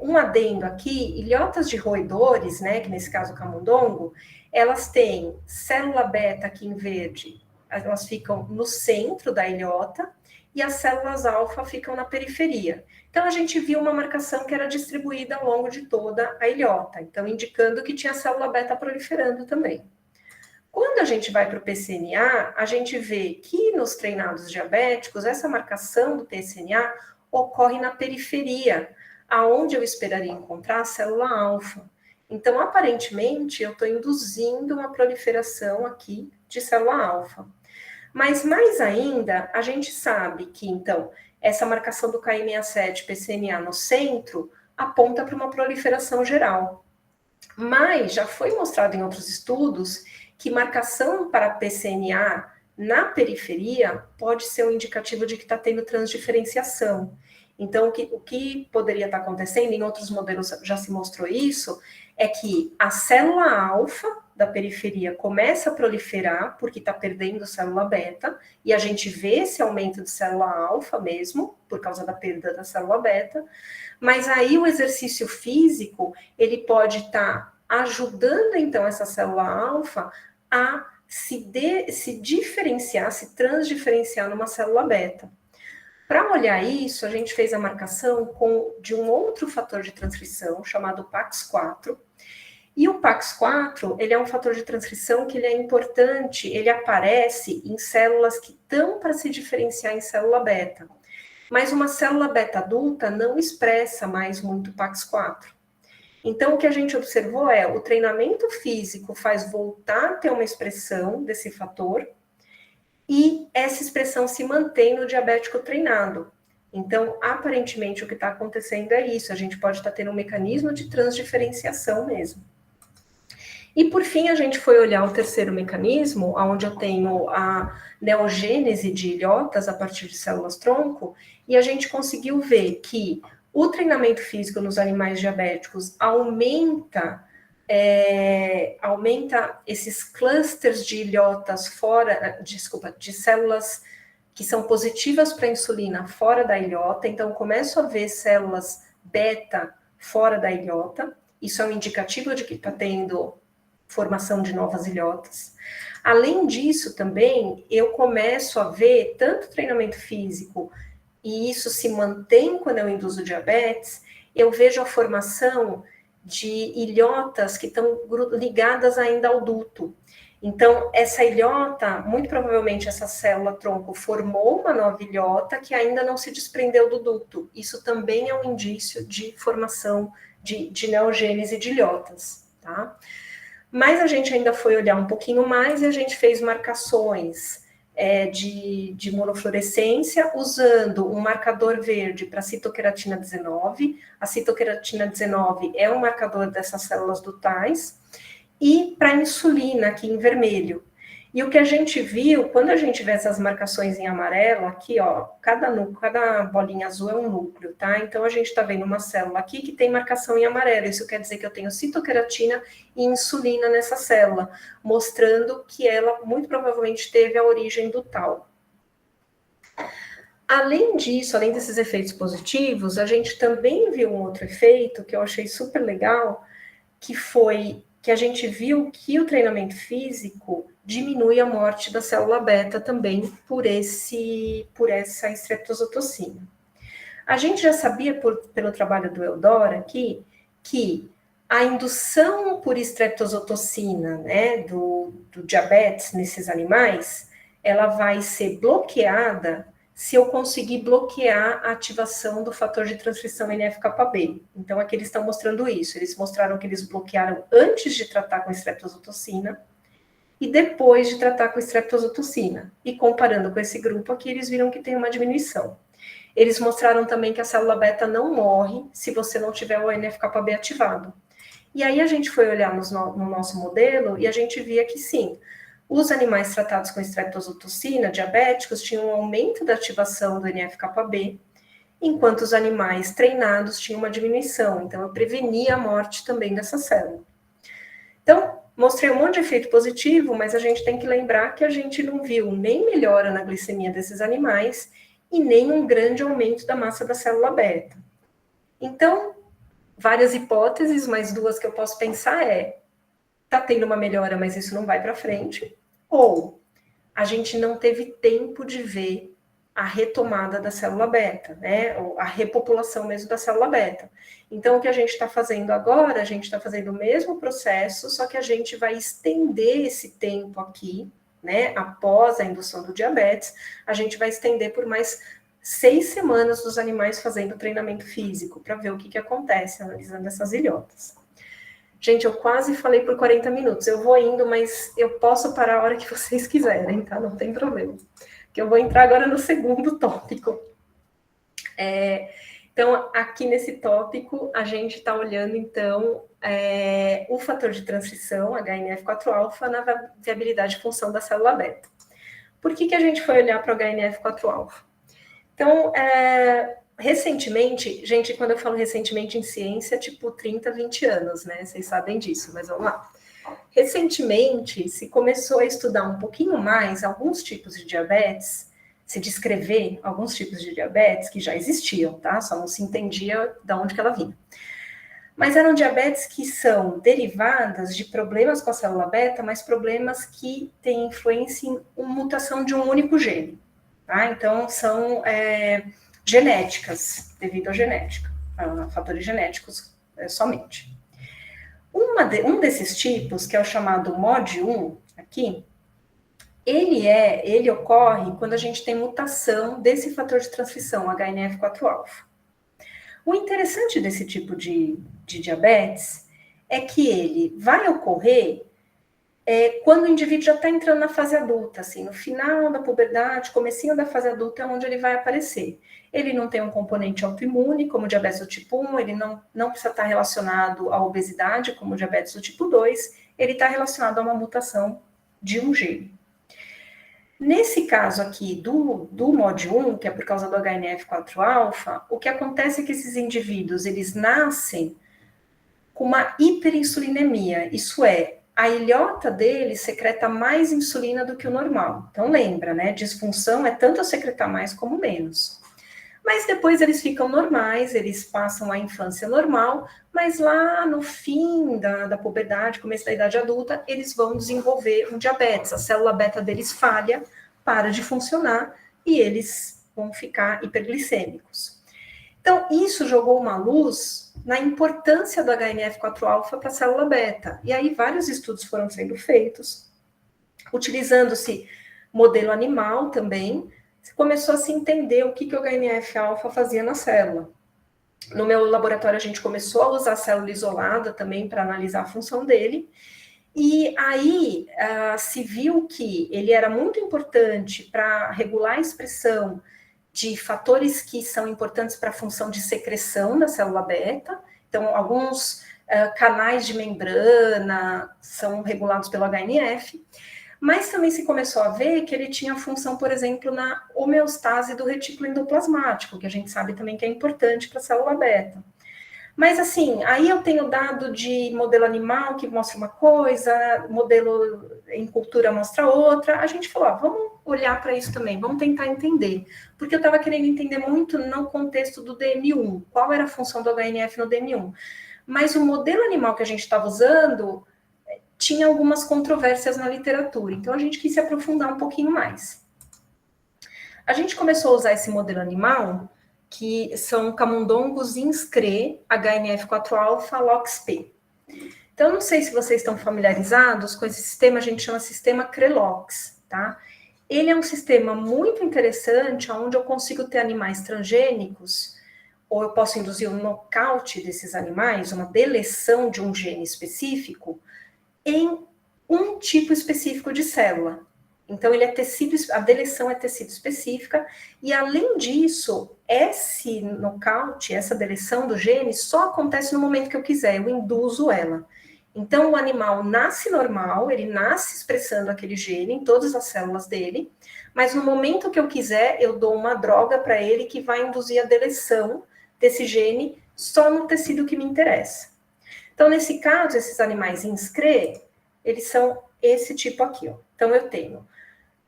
Um adendo aqui, ilhotas de roedores, né, que nesse caso o camundongo, elas têm célula beta aqui em verde, elas ficam no centro da ilhota, e as células alfa ficam na periferia. Então, a gente viu uma marcação que era distribuída ao longo de toda a ilhota, então indicando que tinha célula beta proliferando também. Quando a gente vai para o PCNA, a gente vê que nos treinados diabéticos, essa marcação do PCNA ocorre na periferia, aonde eu esperaria encontrar a célula alfa. Então, aparentemente, eu estou induzindo uma proliferação aqui de célula alfa. Mas, mais ainda, a gente sabe que, então, essa marcação do KI67 PCNA no centro aponta para uma proliferação geral. Mas já foi mostrado em outros estudos que marcação para PCNA na periferia pode ser um indicativo de que está tendo transdiferenciação. Então, o que poderia estar acontecendo, em outros modelos já se mostrou isso, é que a célula alfa da periferia começa a proliferar, porque está perdendo célula beta, e a gente vê esse aumento de célula alfa mesmo, por causa da perda da célula beta, mas aí o exercício físico, ele pode estar ajudando, então, essa célula alfa a se diferenciar, se transdiferenciar numa célula beta. Para olhar isso, a gente fez a marcação de um outro fator de transcrição, chamado PAX4. E o PAX4, ele é um fator de transcrição que ele é importante, ele aparece em células que estão para se diferenciar em célula beta. Mas uma célula beta adulta não expressa mais muito PAX4. Então, o que a gente observou é o treinamento físico faz voltar a ter uma expressão desse fator, e essa expressão se mantém no diabético treinado. Então, aparentemente, o que está acontecendo é isso. A gente pode estar tendo um mecanismo de transdiferenciação mesmo. E, por fim, a gente foi olhar o terceiro mecanismo, onde eu tenho a neogênese de ilhotas a partir de células-tronco, e a gente conseguiu ver que o treinamento físico nos animais diabéticos aumenta esses clusters de ilhotas de células que são positivas para a insulina fora da ilhota, então começo a ver células beta fora da ilhota, isso é um indicativo de que está tendo formação de novas ilhotas. Além disso, também, eu começo a ver tanto treinamento físico, e isso se mantém quando eu induzo diabetes, eu vejo a formação de ilhotas que estão ligadas ainda ao duto. Então, essa ilhota, muito provavelmente essa célula-tronco formou uma nova ilhota que ainda não se desprendeu do duto. Isso também é um indício de formação de neogênese de ilhotas, tá? Mas a gente ainda foi olhar um pouquinho mais e a gente fez marcações de monofluorescência usando um marcador verde para citoqueratina 19. A citoqueratina 19 é um marcador dessas células dutais, e para insulina aqui em vermelho. E o que a gente viu, quando a gente vê essas marcações em amarelo, aqui, ó, cada bolinha azul é um núcleo, tá? Então, a gente está vendo uma célula aqui que tem marcação em amarelo. Isso quer dizer que eu tenho citoqueratina e insulina nessa célula, mostrando que ela, muito provavelmente, teve a origem dutal. Além disso, além desses efeitos positivos, a gente também viu um outro efeito que eu achei super legal, que foi que a gente viu que o treinamento físico diminui a morte da célula beta também por essa estreptozotocina. A gente já sabia pelo trabalho do Eudora aqui que a indução por estreptozotocina, né, do diabetes nesses animais, ela vai ser bloqueada se eu conseguir bloquear a ativação do fator de transcrição NF-κB. Então, aqui eles estão mostrando isso. Eles mostraram que eles bloquearam antes de tratar com estreptozotocina e depois de tratar com estreptozotocina. E comparando com esse grupo aqui, eles viram que tem uma diminuição. Eles mostraram também que a célula beta não morre se você não tiver o NF-κB ativado. E aí a gente foi olhar no nosso modelo e a gente via que sim, Os animais tratados com estreptozotocina, diabéticos, tinham um aumento da ativação do NF-κB, enquanto os animais treinados tinham uma diminuição. Então, eu prevenia a morte também dessa célula. Então, mostrei um monte de efeito positivo, mas a gente tem que lembrar que a gente não viu nem melhora na glicemia desses animais e nem um grande aumento da massa da célula beta. Então, várias hipóteses, mas duas que eu posso pensar tá tendo uma melhora, mas isso não vai para frente, ou a gente não teve tempo de ver a retomada da célula beta, né, ou a repopulação mesmo da célula beta. Então, o que a gente está fazendo agora, a gente está fazendo o mesmo processo, só que a gente vai estender esse tempo aqui, né, após a indução do diabetes, a gente vai estender por mais 6 semanas dos animais fazendo treinamento físico, para ver o que acontece, analisando essas ilhotas. Gente, eu quase falei por 40 minutos, eu vou indo, mas eu posso parar a hora que vocês quiserem, tá? Não tem problema. Que eu vou entrar agora no segundo tópico. Então, aqui nesse tópico, a gente está olhando, então, o fator de transcrição, HNF4-alfa, na viabilidade de função da célula beta. Por que a gente foi olhar para o HNF4-alfa? Então, recentemente, gente, quando eu falo recentemente em ciência, tipo 30, 20 anos, né? Vocês sabem disso, mas vamos lá. Recentemente, se começou a estudar um pouquinho mais alguns tipos de diabetes, se descrever alguns tipos de diabetes que já existiam, tá? Só não se entendia de onde que ela vinha. Mas eram diabetes que são derivadas de problemas com a célula beta, mas problemas que têm influência em mutação de um único gene, tá? Então, são genéticas, devido à genética, a fatores genéticos somente. Um desses tipos, que é o chamado MOD1, aqui, ele ocorre quando a gente tem mutação desse fator de transcrição, HNF4-alfa. O interessante desse tipo de diabetes é que ele vai ocorrer quando o indivíduo já está entrando na fase adulta, assim, no final da puberdade, comecinho da fase adulta é onde ele vai aparecer. Ele não tem um componente autoimune, como o diabetes do tipo 1, ele não precisa estar relacionado à obesidade, como o diabetes do tipo 2, ele está relacionado a uma mutação de um gene. Nesse caso aqui do MOD1, que é por causa do HNF4-alfa, o que acontece é que esses indivíduos, eles nascem com uma hiperinsulinemia, isso é, a ilhota dele secreta mais insulina do que o normal. Então lembra, né, disfunção é tanto eu secretar mais como menos. Mas depois eles ficam normais, eles passam a infância normal, mas lá no fim da puberdade, começo da idade adulta, eles vão desenvolver um diabetes. A célula beta deles falha, para de funcionar e eles vão ficar hiperglicêmicos. Então, isso jogou uma luz na importância do HNF4-alfa para a célula beta. E aí vários estudos foram sendo feitos, utilizando-se modelo animal também, começou a se entender o que o HNF-alfa fazia na célula. No meu laboratório, a gente começou a usar a célula isolada também para analisar a função dele, e aí se viu que ele era muito importante para regular a expressão de fatores que são importantes para a função de secreção da célula beta. Então, alguns canais de membrana são regulados pelo HNF, mas também se começou a ver que ele tinha função, por exemplo, na homeostase do retículo endoplasmático, que a gente sabe também que é importante para a célula beta. Mas assim, aí eu tenho dado de modelo animal que mostra uma coisa, modelo em cultura mostra outra. A gente falou, vamos olhar para isso também, vamos tentar entender. Porque eu estava querendo entender muito no contexto do DM1, qual era a função do HNF no DM1. Mas o modelo animal que a gente estava usando tinha algumas controvérsias na literatura, então a gente quis se aprofundar um pouquinho mais. A gente começou a usar esse modelo animal, que são camundongos inscre HNF4-alfa LOX-P. Então, não sei se vocês estão familiarizados com esse sistema, a gente chama sistema CRELOX, tá? Ele é um sistema muito interessante, onde eu consigo ter animais transgênicos, ou eu posso induzir um nocaute desses animais, uma deleção de um gene específico, em um tipo específico de célula. Então, ele é tecido, a deleção é tecido específica, e além disso, esse nocaute, essa deleção do gene, só acontece no momento que eu quiser, eu induzo ela. Então, o animal nasce normal, ele nasce expressando aquele gene em todas as células dele, mas no momento que eu quiser, eu dou uma droga para ele que vai induzir a deleção desse gene só no tecido que me interessa. Então, nesse caso, esses animais INSCRE, eles são esse tipo aqui, ó. Então, eu tenho,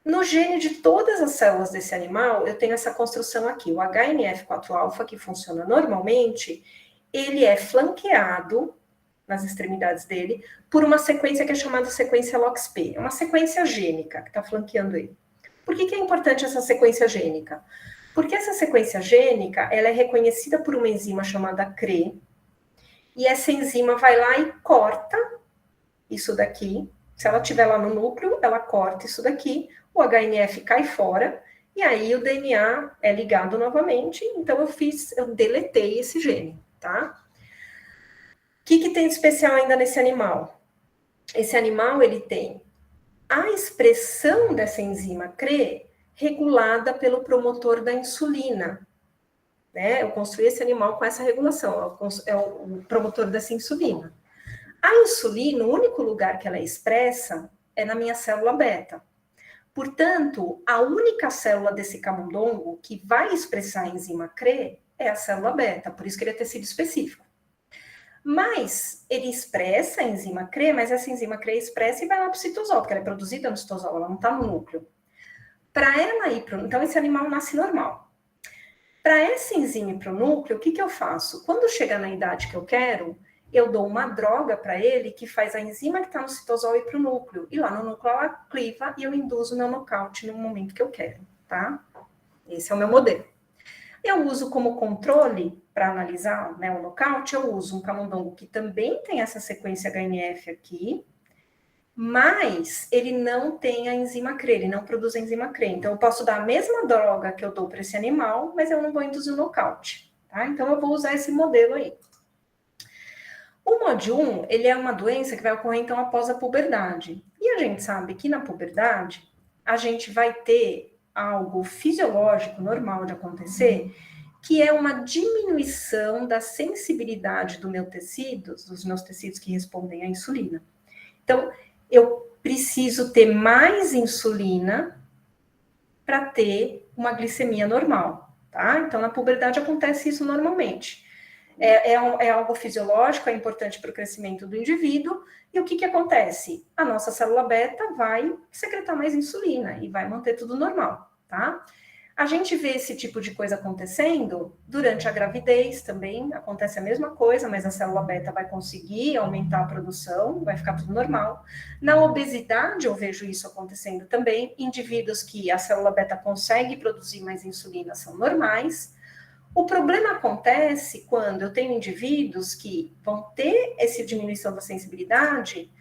no gene de todas as células desse animal, eu tenho essa construção aqui, o HNF4-alfa, que funciona normalmente, ele é flanqueado nas extremidades dele, por uma sequência que é chamada sequência LOXP. É uma sequência gênica que está flanqueando ele. Por que é importante essa sequência gênica? Porque essa sequência gênica, ela é reconhecida por uma enzima chamada CRE, e essa enzima vai lá e corta isso daqui. Se ela estiver lá no núcleo, ela corta isso daqui, o HNF cai fora, e aí o DNA é ligado novamente, então eu deletei esse gene, tá? O que tem de especial ainda nesse animal? Esse animal, ele tem a expressão dessa enzima CRE regulada pelo promotor da insulina. Né? Eu construí esse animal com essa regulação, é o promotor dessa insulina. A insulina, o único lugar que ela é expressa é na minha célula beta. Portanto, a única célula desse camundongo que vai expressar a enzima CRE é a célula beta, por isso que ele é tecido específico. Mas ele expressa a enzima CRE, mas essa enzima CRE expressa e vai lá para o citosol, porque ela é produzida no citosol, ela não está no núcleo. Para ela ir para o... Então, esse animal nasce normal. Para essa enzima ir para o núcleo, o que eu faço? Quando chegar na idade que eu quero, eu dou uma droga para ele que faz a enzima que está no citosol ir para o núcleo. E lá no núcleo ela cliva e eu induzo o meu nocaute no momento que eu quero, tá? Esse é o meu modelo. Eu uso como controle, para analisar, né, o nocaute, eu uso um camundongo que também tem essa sequência HNF aqui, mas ele não tem a enzima CRE, ele não produz a enzima CRE. Então, eu posso dar a mesma droga que eu dou para esse animal, mas eu não vou induzir o nocaute, tá? Então, eu vou usar esse modelo aí. O MOD1, ele é uma doença que vai ocorrer, então, após a puberdade. E a gente sabe que na puberdade, a gente vai ter algo fisiológico, normal de acontecer, que é uma diminuição da sensibilidade dos meus tecidos que respondem à insulina. Então, eu preciso ter mais insulina para ter uma glicemia normal, tá? Então, na puberdade acontece isso normalmente. É algo fisiológico, é importante para o crescimento do indivíduo, e o que acontece? A nossa célula beta vai secretar mais insulina e vai manter tudo normal, tá? A gente vê esse tipo de coisa acontecendo durante a gravidez também, acontece a mesma coisa, mas a célula beta vai conseguir aumentar a produção, vai ficar tudo normal. Na obesidade eu vejo isso acontecendo também, indivíduos que a célula beta consegue produzir mais insulina são normais. O problema acontece quando eu tenho indivíduos que vão ter essa diminuição da sensibilidade,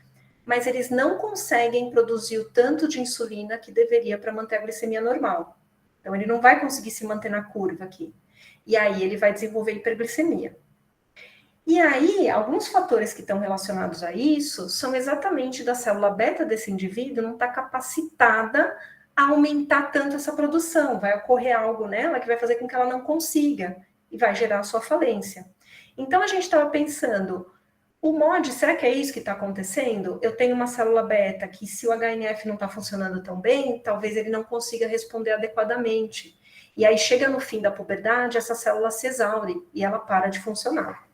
mas eles não conseguem produzir o tanto de insulina que deveria para manter a glicemia normal. Então, ele não vai conseguir se manter na curva aqui. E aí, ele vai desenvolver hiperglicemia. E aí, alguns fatores que estão relacionados a isso são exatamente da célula beta desse indivíduo não estar capacitada a aumentar tanto essa produção. Vai ocorrer algo nela que vai fazer com que ela não consiga e vai gerar a sua falência. Então, a gente estava pensando, o MOD, será que é isso que está acontecendo? Eu tenho uma célula beta que, se o HNF não está funcionando tão bem, talvez ele não consiga responder adequadamente. E aí, chega no fim da puberdade, essa célula se exaure e ela para de funcionar.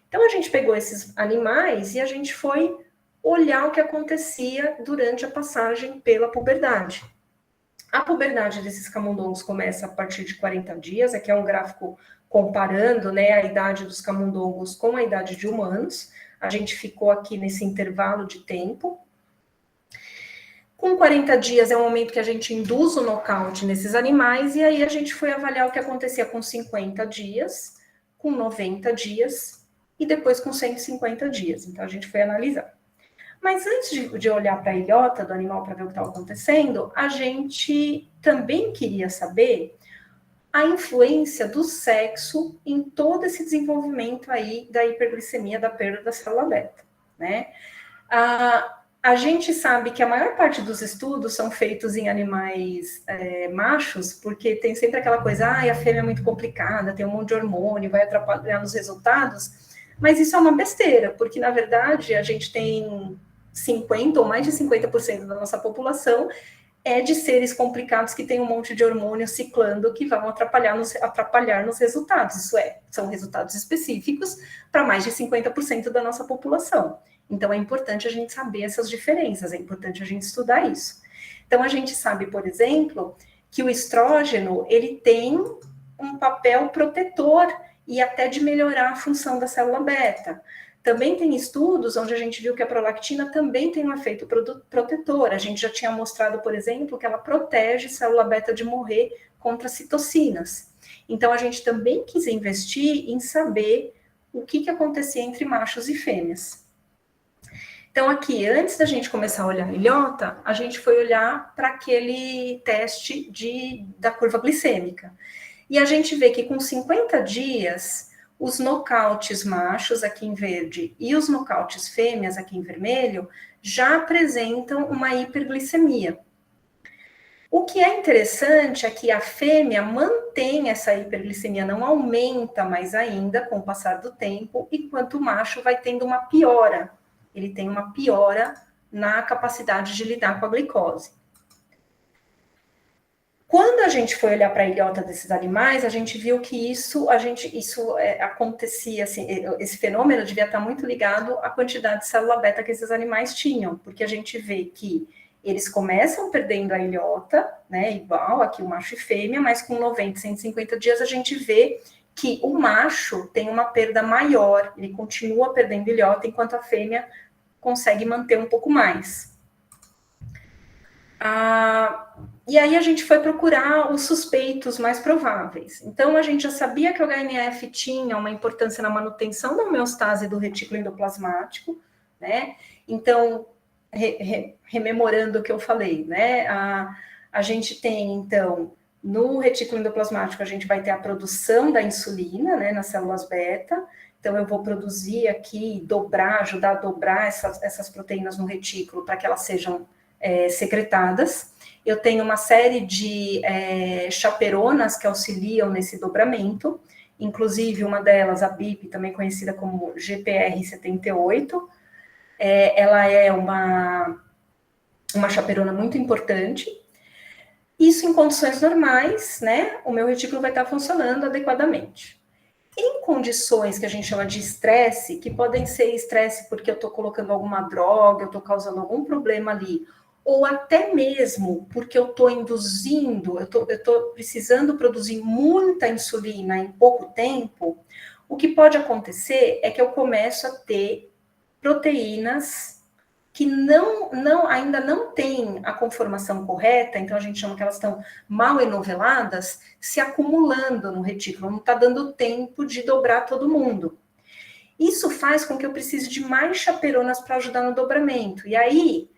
Então, a gente pegou esses animais e a gente foi olhar o que acontecia durante a passagem pela puberdade. A puberdade desses camundongos começa a partir de 40 dias, aqui é um gráfico comparando, né, a idade dos camundongos com a idade de humanos. A gente ficou aqui nesse intervalo de tempo. Com 40 dias é o momento que a gente induz o nocaute nesses animais, e aí a gente foi avaliar o que acontecia com 50 dias, com 90 dias e depois com 150 dias. Então, a gente foi analisar. Mas antes de olhar para a ilhota do animal para ver o que estava acontecendo, a gente também queria saber a influência do sexo em todo esse desenvolvimento aí da hiperglicemia, da perda da célula beta, né? A gente sabe que a maior parte dos estudos são feitos em animais machos, porque tem sempre aquela coisa, a fêmea é muito complicada, tem um monte de hormônio, vai atrapalhar nos resultados. Mas isso é uma besteira, porque, na verdade, a gente tem 50% ou mais de 50% da nossa população é de seres complicados que tem um monte de hormônios ciclando que vão atrapalhar nos resultados. Isso são resultados específicos para mais de 50% da nossa população. Então, é importante a gente saber essas diferenças, é importante a gente estudar isso. Então, a gente sabe, por exemplo, que o estrógeno, ele tem um papel protetor e até de melhorar a função da célula beta. Também tem estudos onde a gente viu que a prolactina também tem um efeito protetor. A gente já tinha mostrado, por exemplo, que ela protege a célula beta de morrer contra citocinas. Então, a gente também quis investir em saber o que acontecia entre machos e fêmeas. Então, aqui, antes da gente começar a olhar a ilhota, a gente foi olhar para aquele teste da curva glicêmica. E a gente vê que com 50 dias, os nocautes machos, aqui em verde, e os nocautes fêmeas, aqui em vermelho, já apresentam uma hiperglicemia. O que é interessante é que a fêmea mantém essa hiperglicemia, não aumenta mais ainda com o passar do tempo, enquanto o macho vai tendo uma piora. Ele tem uma piora na capacidade de lidar com a glicose. Quando a gente foi olhar para a ilhota desses animais, a gente viu que isso acontecia, assim, esse fenômeno devia estar muito ligado à quantidade de célula beta que esses animais tinham, porque a gente vê que eles começam perdendo a ilhota, né, igual aqui o macho e fêmea, mas com 90, 150 dias a gente vê que o macho tem uma perda maior, ele continua perdendo ilhota, enquanto a fêmea consegue manter um pouco mais. E aí a gente foi procurar os suspeitos mais prováveis. Então, a gente já sabia que o HNF tinha uma importância na manutenção da homeostase do retículo endoplasmático, né? Então, rememorando o que eu falei, né? A gente tem, então, no retículo endoplasmático, a gente vai ter a produção da insulina, né, nas células beta. Então, eu vou produzir aqui, ajudar a dobrar essas proteínas no retículo para que elas sejam secretadas. Eu tenho uma série de chaperonas que auxiliam nesse dobramento, inclusive uma delas, a BIP, também conhecida como GPR78, ela é uma chaperona muito importante. Isso em condições normais, né? O meu retículo vai estar funcionando adequadamente. Em condições que a gente chama de estresse, que podem ser estresse porque eu estou colocando alguma droga, eu estou causando algum problema ali, ou até mesmo porque eu estou induzindo, eu estou precisando produzir muita insulina em pouco tempo, o que pode acontecer é que eu começo a ter proteínas que ainda não têm a conformação correta, então a gente chama que elas estão mal enoveladas, se acumulando no retículo, não está dando tempo de dobrar todo mundo. Isso faz com que eu precise de mais chaperonas para ajudar no dobramento. E aí,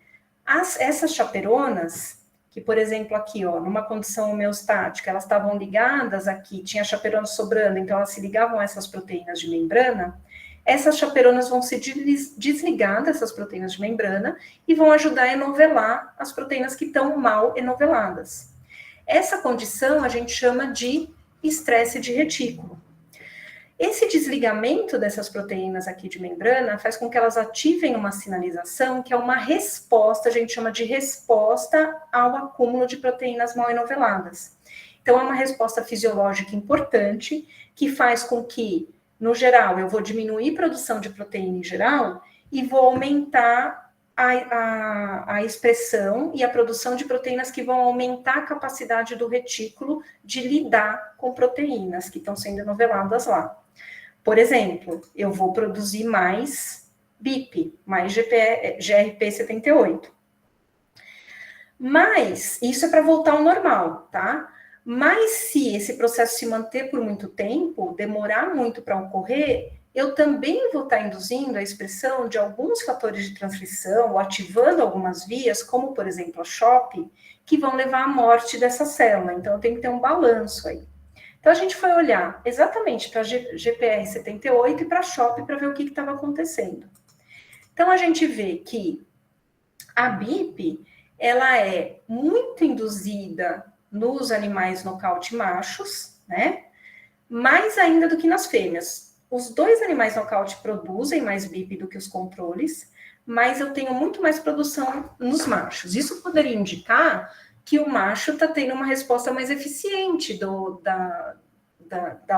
essas chaperonas, que, por exemplo, aqui, ó, numa condição homeostática, elas estavam ligadas aqui, tinha chaperona sobrando, então elas se ligavam a essas proteínas de membrana, essas chaperonas vão se desligar dessas proteínas de membrana e vão ajudar a enovelar as proteínas que estão mal enoveladas. Essa condição a gente chama de estresse de retículo. Esse desligamento dessas proteínas aqui de membrana faz com que elas ativem uma sinalização que é uma resposta, a gente chama de resposta ao acúmulo de proteínas mal enoveladas. Então, é uma resposta fisiológica importante que faz com que, no geral, eu vou diminuir a produção de proteína em geral e vou aumentar a expressão e a produção de proteínas que vão aumentar a capacidade do retículo de lidar com proteínas que estão sendo enoveladas lá. Por exemplo, eu vou produzir mais BIP, mais GRP78. Mas, isso é para voltar ao normal, tá? Mas se esse processo se manter por muito tempo, demorar muito para ocorrer, eu também vou estar induzindo a expressão de alguns fatores de transcrição, ou ativando algumas vias, como, por exemplo, a CHOP, que vão levar à morte dessa célula. Então, eu tenho que ter um balanço aí. Então, a gente foi olhar exatamente para GPR78 e para a CHOP para ver o que estava acontecendo. Então, a gente vê que a BIP, ela é muito induzida nos animais nocaute machos, né? Mais ainda do que nas fêmeas. os 2 animais nocaute produzem mais BIP do que os controles, mas eu tenho muito mais produção nos machos. Isso poderia indicar que o macho está tendo uma resposta mais eficiente da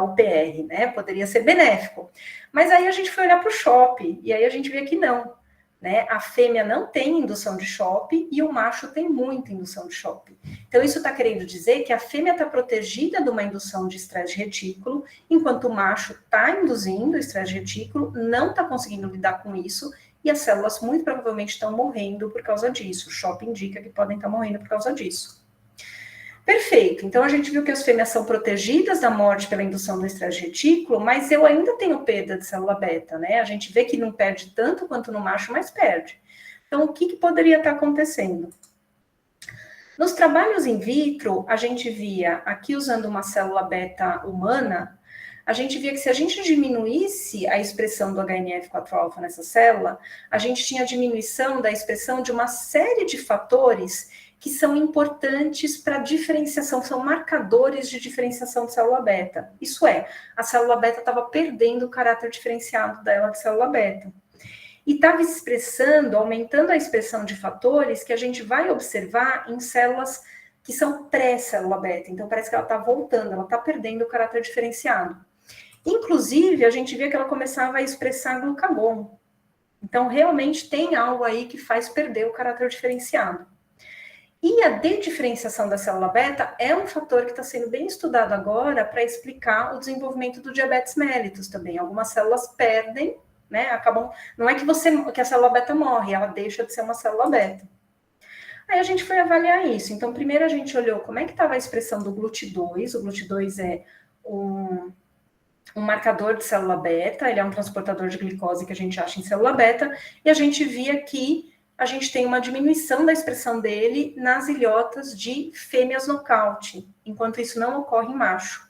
UPR, né? Poderia ser benéfico. Mas aí a gente foi olhar para o CHOP, e aí a gente vê que não. Né? A fêmea não tem indução de CHOP e o macho tem muita indução de CHOP. Então, isso está querendo dizer que a fêmea está protegida de uma indução de estresse de retículo, enquanto o macho está induzindo estresse de retículo, não está conseguindo lidar com isso, e as células muito provavelmente estão morrendo por causa disso. O CHOP indica que podem estar morrendo por causa disso. Perfeito, então a gente viu que as fêmeas são protegidas da morte pela indução do estresse de retículo, mas eu ainda tenho perda de célula beta, né? A gente vê que não perde tanto quanto no macho, mas perde. Então, o que poderia estar acontecendo? Nos trabalhos in vitro, a gente via, aqui usando uma célula beta humana, a gente via que se a gente diminuísse a expressão do HNF4-alfa nessa célula, a gente tinha diminuição da expressão de uma série de fatores que são importantes para diferenciação, são marcadores de diferenciação de célula beta. Isso é, a célula beta estava perdendo o caráter diferenciado dela de célula beta. E estava expressando, aumentando a expressão de fatores que a gente vai observar em células que são pré-célula beta. Então, parece que ela está voltando, ela está perdendo o caráter diferenciado. Inclusive, a gente via que ela começava a expressar glucagon. Então, realmente tem algo aí que faz perder o caráter diferenciado. E a dediferenciação da célula beta é um fator que está sendo bem estudado agora para explicar o desenvolvimento do diabetes mellitus também. Algumas células perdem, né? Acabam. Não é que a célula beta morre, ela deixa de ser uma célula beta. Aí a gente foi avaliar isso. Então, primeiro a gente olhou como é que estava a expressão do GLUT2. O GLUT2 é um marcador de célula beta, ele é um transportador de glicose que a gente acha em célula beta, e a gente via que a gente tem uma diminuição da expressão dele nas ilhotas de fêmeas nocaute, enquanto isso não ocorre em macho.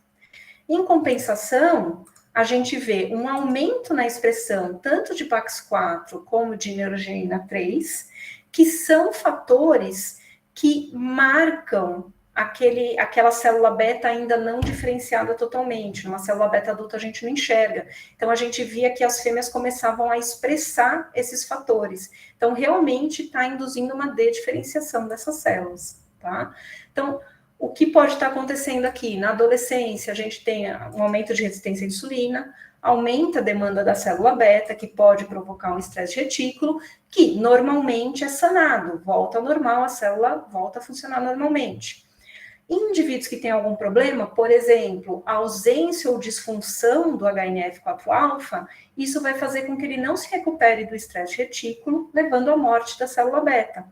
Em compensação, a gente vê um aumento na expressão tanto de PAX4 como de neurogenina 3, que são fatores que marcam aquela célula beta ainda não diferenciada totalmente. Numa célula beta adulta a gente não enxerga. Então, a gente via que as fêmeas começavam a expressar esses fatores. Então, realmente está induzindo uma dediferenciação dessas células, tá? Então, o que pode estar acontecendo aqui? Na adolescência, a gente tem um aumento de resistência à insulina, aumenta a demanda da célula beta, que pode provocar um estresse de retículo, que normalmente é sanado, volta ao normal, a célula volta a funcionar normalmente. Em indivíduos que têm algum problema, por exemplo, a ausência ou disfunção do HNF4-alfa, isso vai fazer com que ele não se recupere do estresse de retículo, levando à morte da célula beta.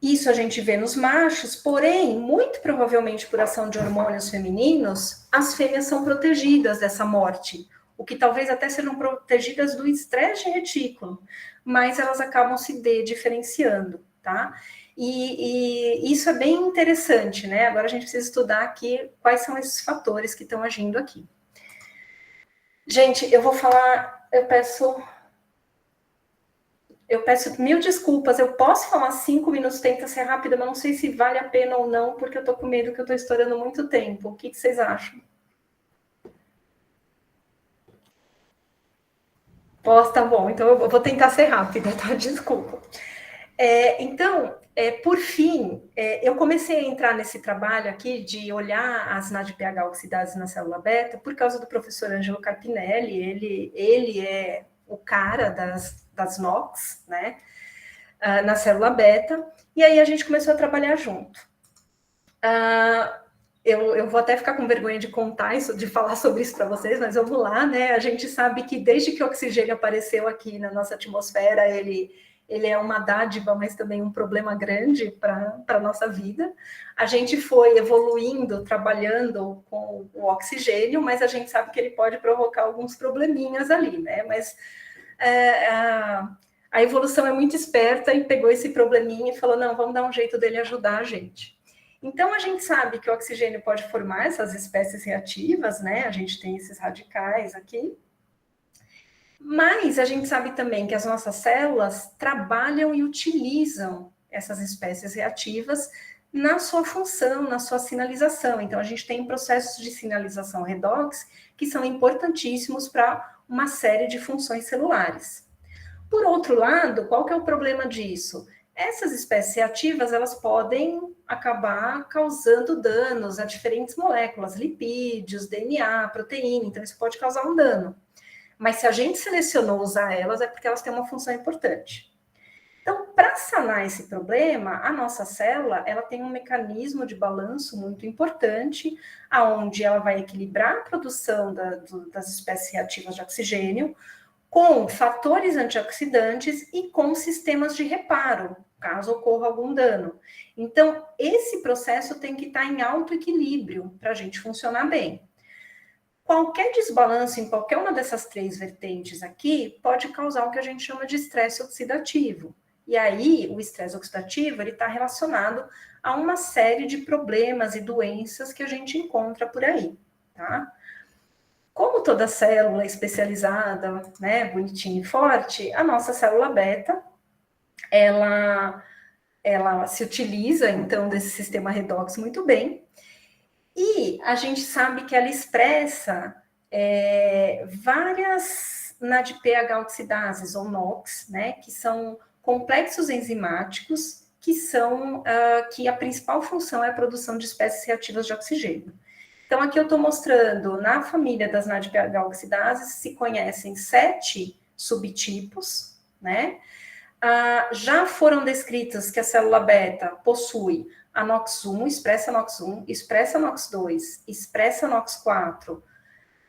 Isso a gente vê nos machos, porém, muito provavelmente por ação de hormônios femininos, as fêmeas são protegidas dessa morte, o que talvez até sejam protegidas do estresse de retículo, mas elas acabam se dediferenciando, tá? E isso é bem interessante, né? Agora a gente precisa estudar aqui quais são esses fatores que estão agindo aqui. Gente, eu vou falar, eu peço mil desculpas, eu posso falar 5 minutos, tenta ser rápida, mas não sei se vale a pena ou não, porque eu tô com medo que eu tô estourando muito tempo. O que vocês acham? Posso, tá bom, então eu vou tentar ser rápida, tá? Desculpa. Então, por fim, eu comecei a entrar nesse trabalho aqui de olhar as NADPH oxidases na célula beta por causa do professor Ângelo Carpinelli. Ele é o cara das NOx, né, na célula beta, e aí a gente começou a trabalhar junto. Eu vou até ficar com vergonha de contar isso, de falar sobre isso para vocês, mas vamos lá, né? A gente sabe que desde que o oxigênio apareceu aqui na nossa atmosfera, ele é uma dádiva, mas também um problema grande para a nossa vida. A gente foi evoluindo, trabalhando com o oxigênio, mas a gente sabe que ele pode provocar alguns probleminhas ali, né? Mas a evolução é muito esperta e pegou esse probleminha e falou, não, vamos dar um jeito dele ajudar a gente. Então, a gente sabe que o oxigênio pode formar essas espécies reativas, né? A gente tem esses radicais aqui. Mas a gente sabe também que as nossas células trabalham e utilizam essas espécies reativas na sua função, na sua sinalização. Então, a gente tem processos de sinalização redox que são importantíssimos para uma série de funções celulares. Por outro lado, qual que é o problema disso? Essas espécies reativas, elas podem acabar causando danos a diferentes moléculas, lipídios, DNA, proteína, então isso pode causar um dano. Mas se a gente selecionou usar elas, é porque elas têm uma função importante. Então, para sanar esse problema, a nossa célula, ela tem um mecanismo de balanço muito importante, aonde ela vai equilibrar a produção das espécies reativas de oxigênio com fatores antioxidantes e com sistemas de reparo, caso ocorra algum dano. Então, esse processo tem que estar em alto equilíbrio para a gente funcionar bem. Qualquer desbalanço em qualquer uma dessas três vertentes aqui pode causar o que a gente chama de estresse oxidativo. E aí, o estresse oxidativo, ele está relacionado a uma série de problemas e doenças que a gente encontra por aí, tá? Como toda célula especializada, né, bonitinha e forte, a nossa célula beta, ela se utiliza, então, desse sistema redox muito bem, e a gente sabe que ela expressa várias NADPH oxidases, ou NOx, né, que são complexos enzimáticos que a principal função é a produção de espécies reativas de oxigênio. Então, aqui eu estou mostrando, na família das NADPH oxidases, se conhecem 7 subtipos, né? Já foram descritas que a célula beta possui a NOX1, expressa NOX1, expressa NOX2, expressa NOX4,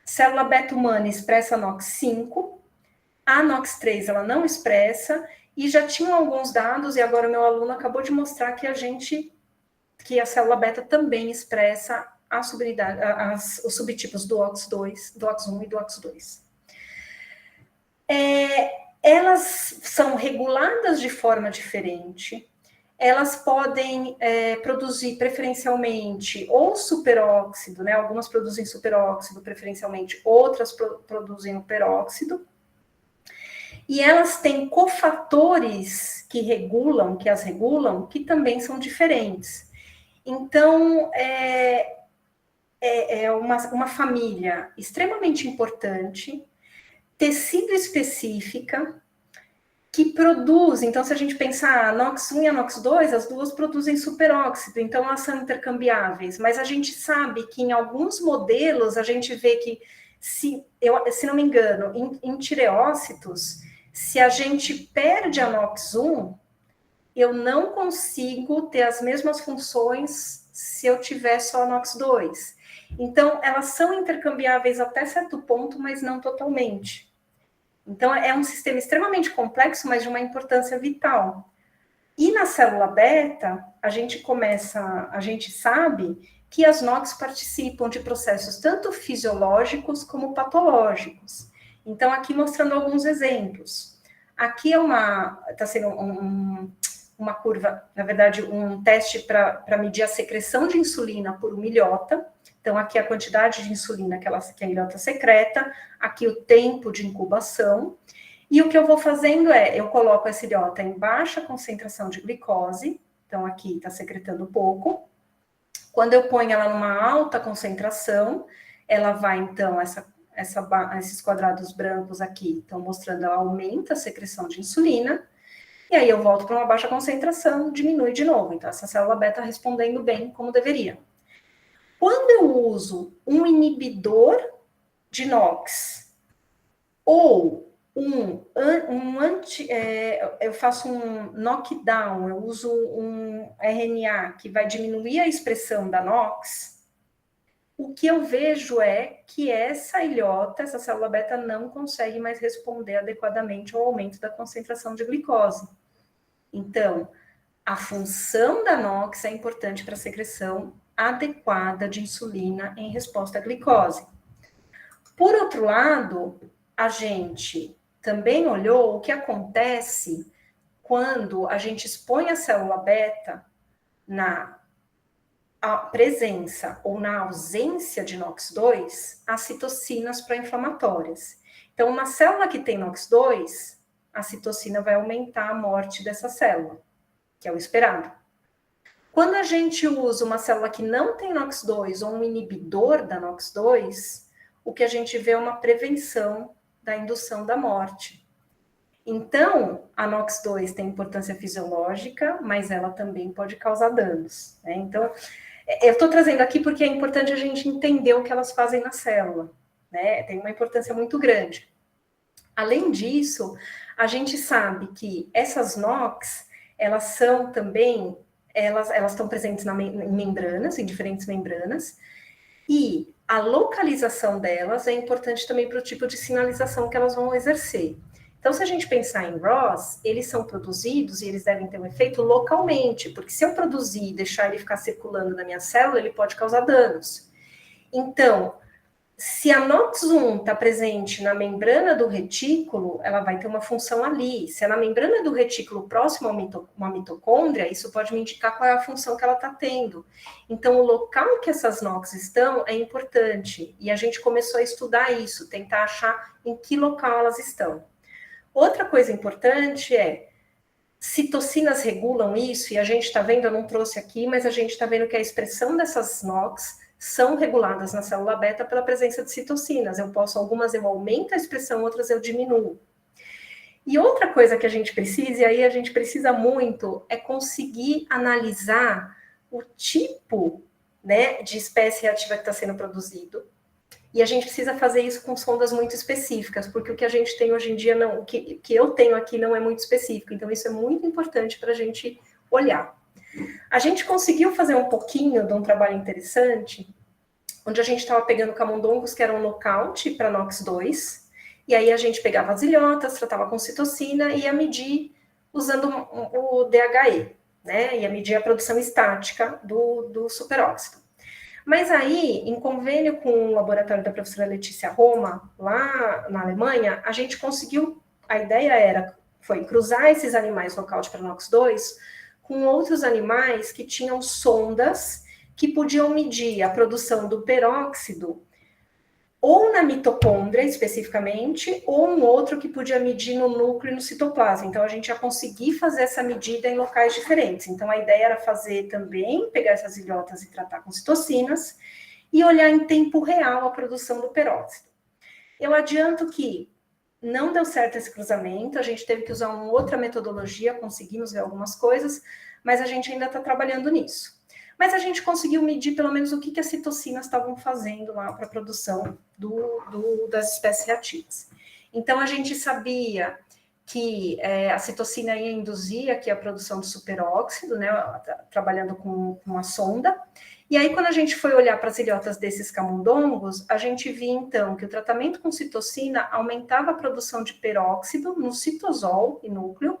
célula beta humana expressa NOX5, a NOX3 ela não expressa, e já tinham alguns dados, e agora o meu aluno acabou de mostrar que a célula beta também expressa os subtipos do OX2, do OX1 e do OX2. Elas são reguladas de forma diferente, elas podem produzir preferencialmente ou superóxido, né? Algumas produzem superóxido preferencialmente, outras produzem o peróxido. E elas têm cofatores que as regulam, que também são diferentes. Então, é uma família extremamente importante, tecido específica, que produz. Então, se a gente pensar a NOX1 e a NOX2, as duas produzem superóxido, então elas são intercambiáveis. Mas a gente sabe que em alguns modelos, a gente vê que, se não me engano, em tireócitos, se a gente perde a NOX1, eu não consigo ter as mesmas funções se eu tiver só a NOX2. Então, elas são intercambiáveis até certo ponto, mas não totalmente. Então, é um sistema extremamente complexo, mas de uma importância vital. E na célula beta, a gente sabe que as NOx participam de processos tanto fisiológicos como patológicos. Então, aqui mostrando alguns exemplos. Aqui está sendo uma curva, na verdade, um teste para medir a secreção de insulina por uma ilhota. Então, aqui a quantidade de insulina que a ilhota secreta, aqui o tempo de incubação. E o que eu vou fazendo eu coloco essa ilhota em baixa concentração de glicose, então aqui está secretando pouco. Quando eu ponho ela numa alta concentração, ela vai, então, esses quadrados brancos aqui estão mostrando, ela aumenta a secreção de insulina, e aí eu volto para uma baixa concentração, diminui de novo. Então, essa célula beta respondendo bem como deveria. Quando eu uso um inibidor de NOx ou eu faço um knockdown, eu uso um RNA que vai diminuir a expressão da NOx, o que eu vejo é que essa célula beta não consegue mais responder adequadamente ao aumento da concentração de glicose. Então, a função da NOx é importante para a secreção adequada de insulina em resposta à glicose. Por outro lado, a gente também olhou o que acontece quando a gente expõe a célula beta na presença ou na ausência de NOx2 a citocinas pró-inflamatórias. Então, uma célula que tem NOx2, a citocina vai aumentar a morte dessa célula, que é o esperado. Quando a gente usa uma célula que não tem NOX2 ou um inibidor da NOX2, o que a gente vê é uma prevenção da indução da morte. Então, a NOX2 tem importância fisiológica, mas ela também pode causar danos, né? Então, eu estou trazendo aqui porque é importante a gente entender o que elas fazem na célula, né? Tem uma importância muito grande. Além disso, a gente sabe que essas NOx, elas são também, elas estão presentes em membranas, em diferentes membranas, e a localização delas é importante também para o tipo de sinalização que elas vão exercer. Então, se a gente pensar em ROS, eles são produzidos e eles devem ter um efeito localmente, porque se eu produzir e deixar ele ficar circulando na minha célula, ele pode causar danos. Então, se a NOX1 está presente na membrana do retículo, ela vai ter uma função ali. Se é na membrana do retículo próximo a uma mitocôndria, isso pode me indicar qual é a função que ela está tendo. Então, o local que essas NOx estão é importante. E a gente começou a estudar isso, tentar achar em que local elas estão. Outra coisa importante é, citocinas regulam isso, e a gente está vendo, eu não trouxe aqui, mas a gente está vendo que a expressão dessas NOx são reguladas na célula beta pela presença de citocinas. Algumas eu aumento a expressão, outras eu diminuo. E outra coisa que a gente precisa, e aí a gente precisa muito, é conseguir analisar o tipo, né, de espécie reativa que está sendo produzido. E a gente precisa fazer isso com sondas muito específicas, porque o que a gente tem hoje em dia, não, o que eu tenho aqui não é muito específico. Então, isso é muito importante para a gente olhar. A gente conseguiu fazer um pouquinho de um trabalho interessante, onde a gente estava pegando camundongos que eram nocaute para NOX2, e aí a gente pegava as ilhotas, tratava com citocina e ia medir usando o DHE, né? Ia medir a produção estática do superóxido. Mas aí, em convênio com o laboratório da professora Letícia Roma, lá na Alemanha, a gente conseguiu, a ideia foi cruzar esses animais nocaute para NOX2 com outros animais que tinham sondas que podiam medir a produção do peróxido ou na mitocôndria, especificamente, ou um outro que podia medir no núcleo e no citoplasma. Então, a gente ia conseguir fazer essa medida em locais diferentes. Então, a ideia era fazer também, pegar essas ilhotas e tratar com citocinas, e olhar em tempo real a produção do peróxido. Eu adianto que não deu certo esse cruzamento, a gente teve que usar uma outra metodologia, conseguimos ver algumas coisas, mas a gente ainda está trabalhando nisso. Mas a gente conseguiu medir pelo menos o que as citocinas estavam fazendo lá para a produção das espécies reativas. Então, a gente sabia que a citocina ia induzir aqui a produção do superóxido, né, trabalhando com uma sonda. E aí, quando a gente foi olhar para as ilhotas desses camundongos, a gente via, então, que o tratamento com citocina aumentava a produção de peróxido no citosol e núcleo,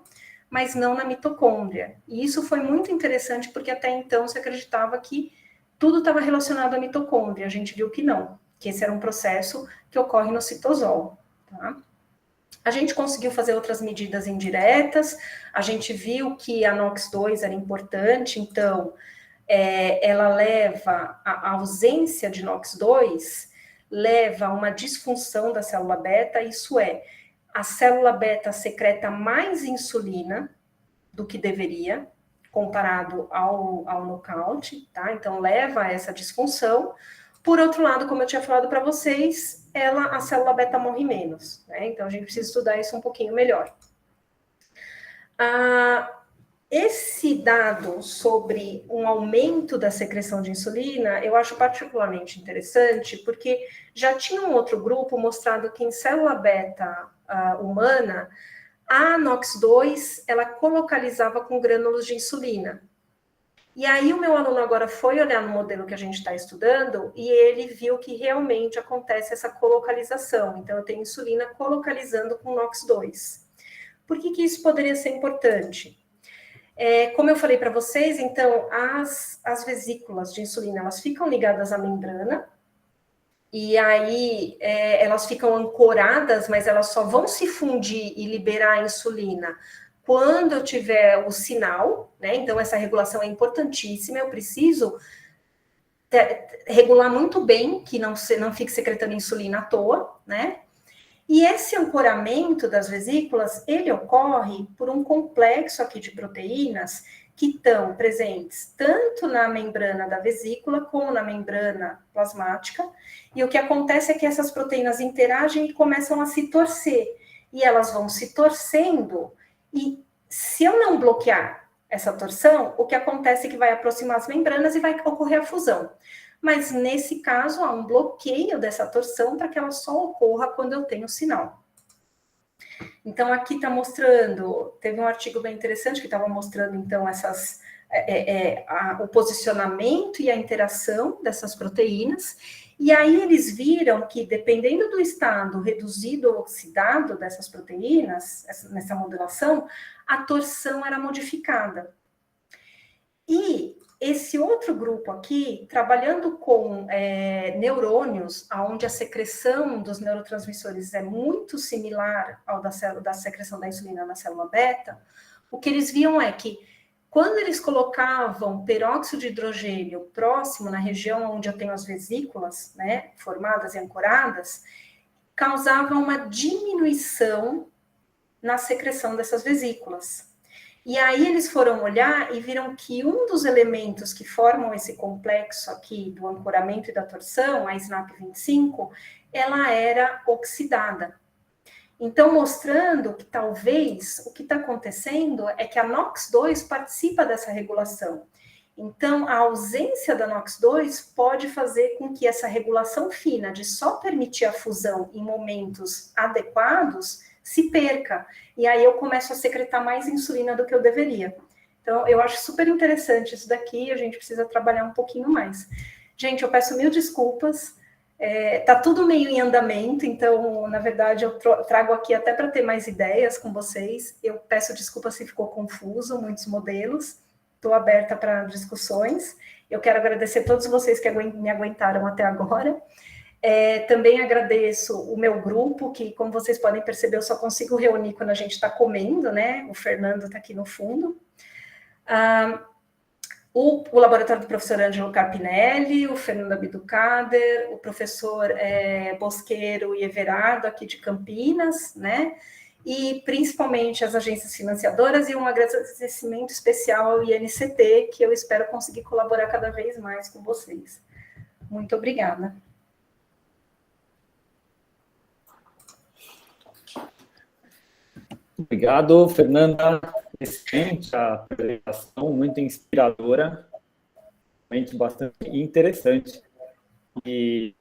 mas não na mitocôndria. E isso foi muito interessante, porque até então se acreditava que tudo estava relacionado à mitocôndria. A gente viu que não, que esse era um processo que ocorre no citosol. Tá? A gente conseguiu fazer outras medidas indiretas, a gente viu que a NOX2 era importante, então ela leva, a ausência de NOX2 leva a uma disfunção da célula beta, isso é, a célula beta secreta mais insulina do que deveria, comparado ao nocaute, tá? Então, leva a essa disfunção. Por outro lado, como eu tinha falado para vocês, a célula beta morre menos, né? Então, a gente precisa estudar isso um pouquinho melhor. Esse dado sobre um aumento da secreção de insulina, eu acho particularmente interessante, porque já tinha um outro grupo mostrado que em célula beta humana, a NOX2, ela colocalizava com grânulos de insulina. E aí o meu aluno agora foi olhar no modelo que a gente está estudando e ele viu que realmente acontece essa colocalização. Então, eu tenho insulina colocalizando com NOX2. Por que isso poderia ser importante? Como eu falei para vocês, então, as vesículas de insulina, elas ficam ligadas à membrana, e aí elas ficam ancoradas, mas elas só vão se fundir e liberar a insulina quando eu tiver o sinal, né? Então, essa regulação é importantíssima, eu preciso regular muito bem, que não fique secretando insulina à toa, né? E esse ancoramento das vesículas, ele ocorre por um complexo aqui de proteínas que estão presentes tanto na membrana da vesícula como na membrana plasmática, e o que acontece é que essas proteínas interagem e começam a se torcer, e elas vão se torcendo, e se eu não bloquear essa torção, o que acontece é que vai aproximar as membranas e vai ocorrer a fusão. Mas nesse caso, há um bloqueio dessa torção para que ela só ocorra quando eu tenho sinal. Então, aqui está mostrando, teve um artigo bem interessante que estava mostrando, então, o posicionamento e a interação dessas proteínas, e aí eles viram que, dependendo do estado reduzido ou oxidado dessas proteínas, nessa modulação, a torção era modificada. E esse outro grupo aqui, trabalhando com neurônios, onde a secreção dos neurotransmissores é muito similar ao da secreção da insulina na célula beta, o que eles viam é que, quando eles colocavam peróxido de hidrogênio próximo, na região onde eu tenho as vesículas, né, formadas e ancoradas, causava uma diminuição na secreção dessas vesículas. E aí eles foram olhar e viram que um dos elementos que formam esse complexo aqui do ancoramento e da torção, a SNAP25, ela era oxidada. Então, mostrando que talvez o que está acontecendo é que a NOX2 participa dessa regulação. Então, a ausência da NOX2 pode fazer com que essa regulação fina de só permitir a fusão em momentos adequados se perca. E aí eu começo a secretar mais insulina do que eu deveria. Então, eu acho super interessante isso daqui, a gente precisa trabalhar um pouquinho mais. Gente, eu peço mil desculpas, tá tudo meio em andamento, então, na verdade, eu trago aqui até para ter mais ideias com vocês. Eu peço desculpas se ficou confuso, muitos modelos. Estou aberta para discussões. Eu quero agradecer a todos vocês que me aguentaram até agora. Também agradeço o meu grupo, que, como vocês podem perceber, eu só consigo reunir quando a gente está comendo, né? O Fernando está aqui no fundo. O laboratório do professor Ângelo Carpinelli, o Fernando Abducader, o professor Bosqueiro e Everardo, aqui de Campinas, né? E principalmente as agências financiadoras, e um agradecimento especial ao INCT, que eu espero conseguir colaborar cada vez mais com vocês. Muito obrigada. Obrigado, Fernanda. Excelente a apresentação, muito inspiradora, realmente bastante interessante. E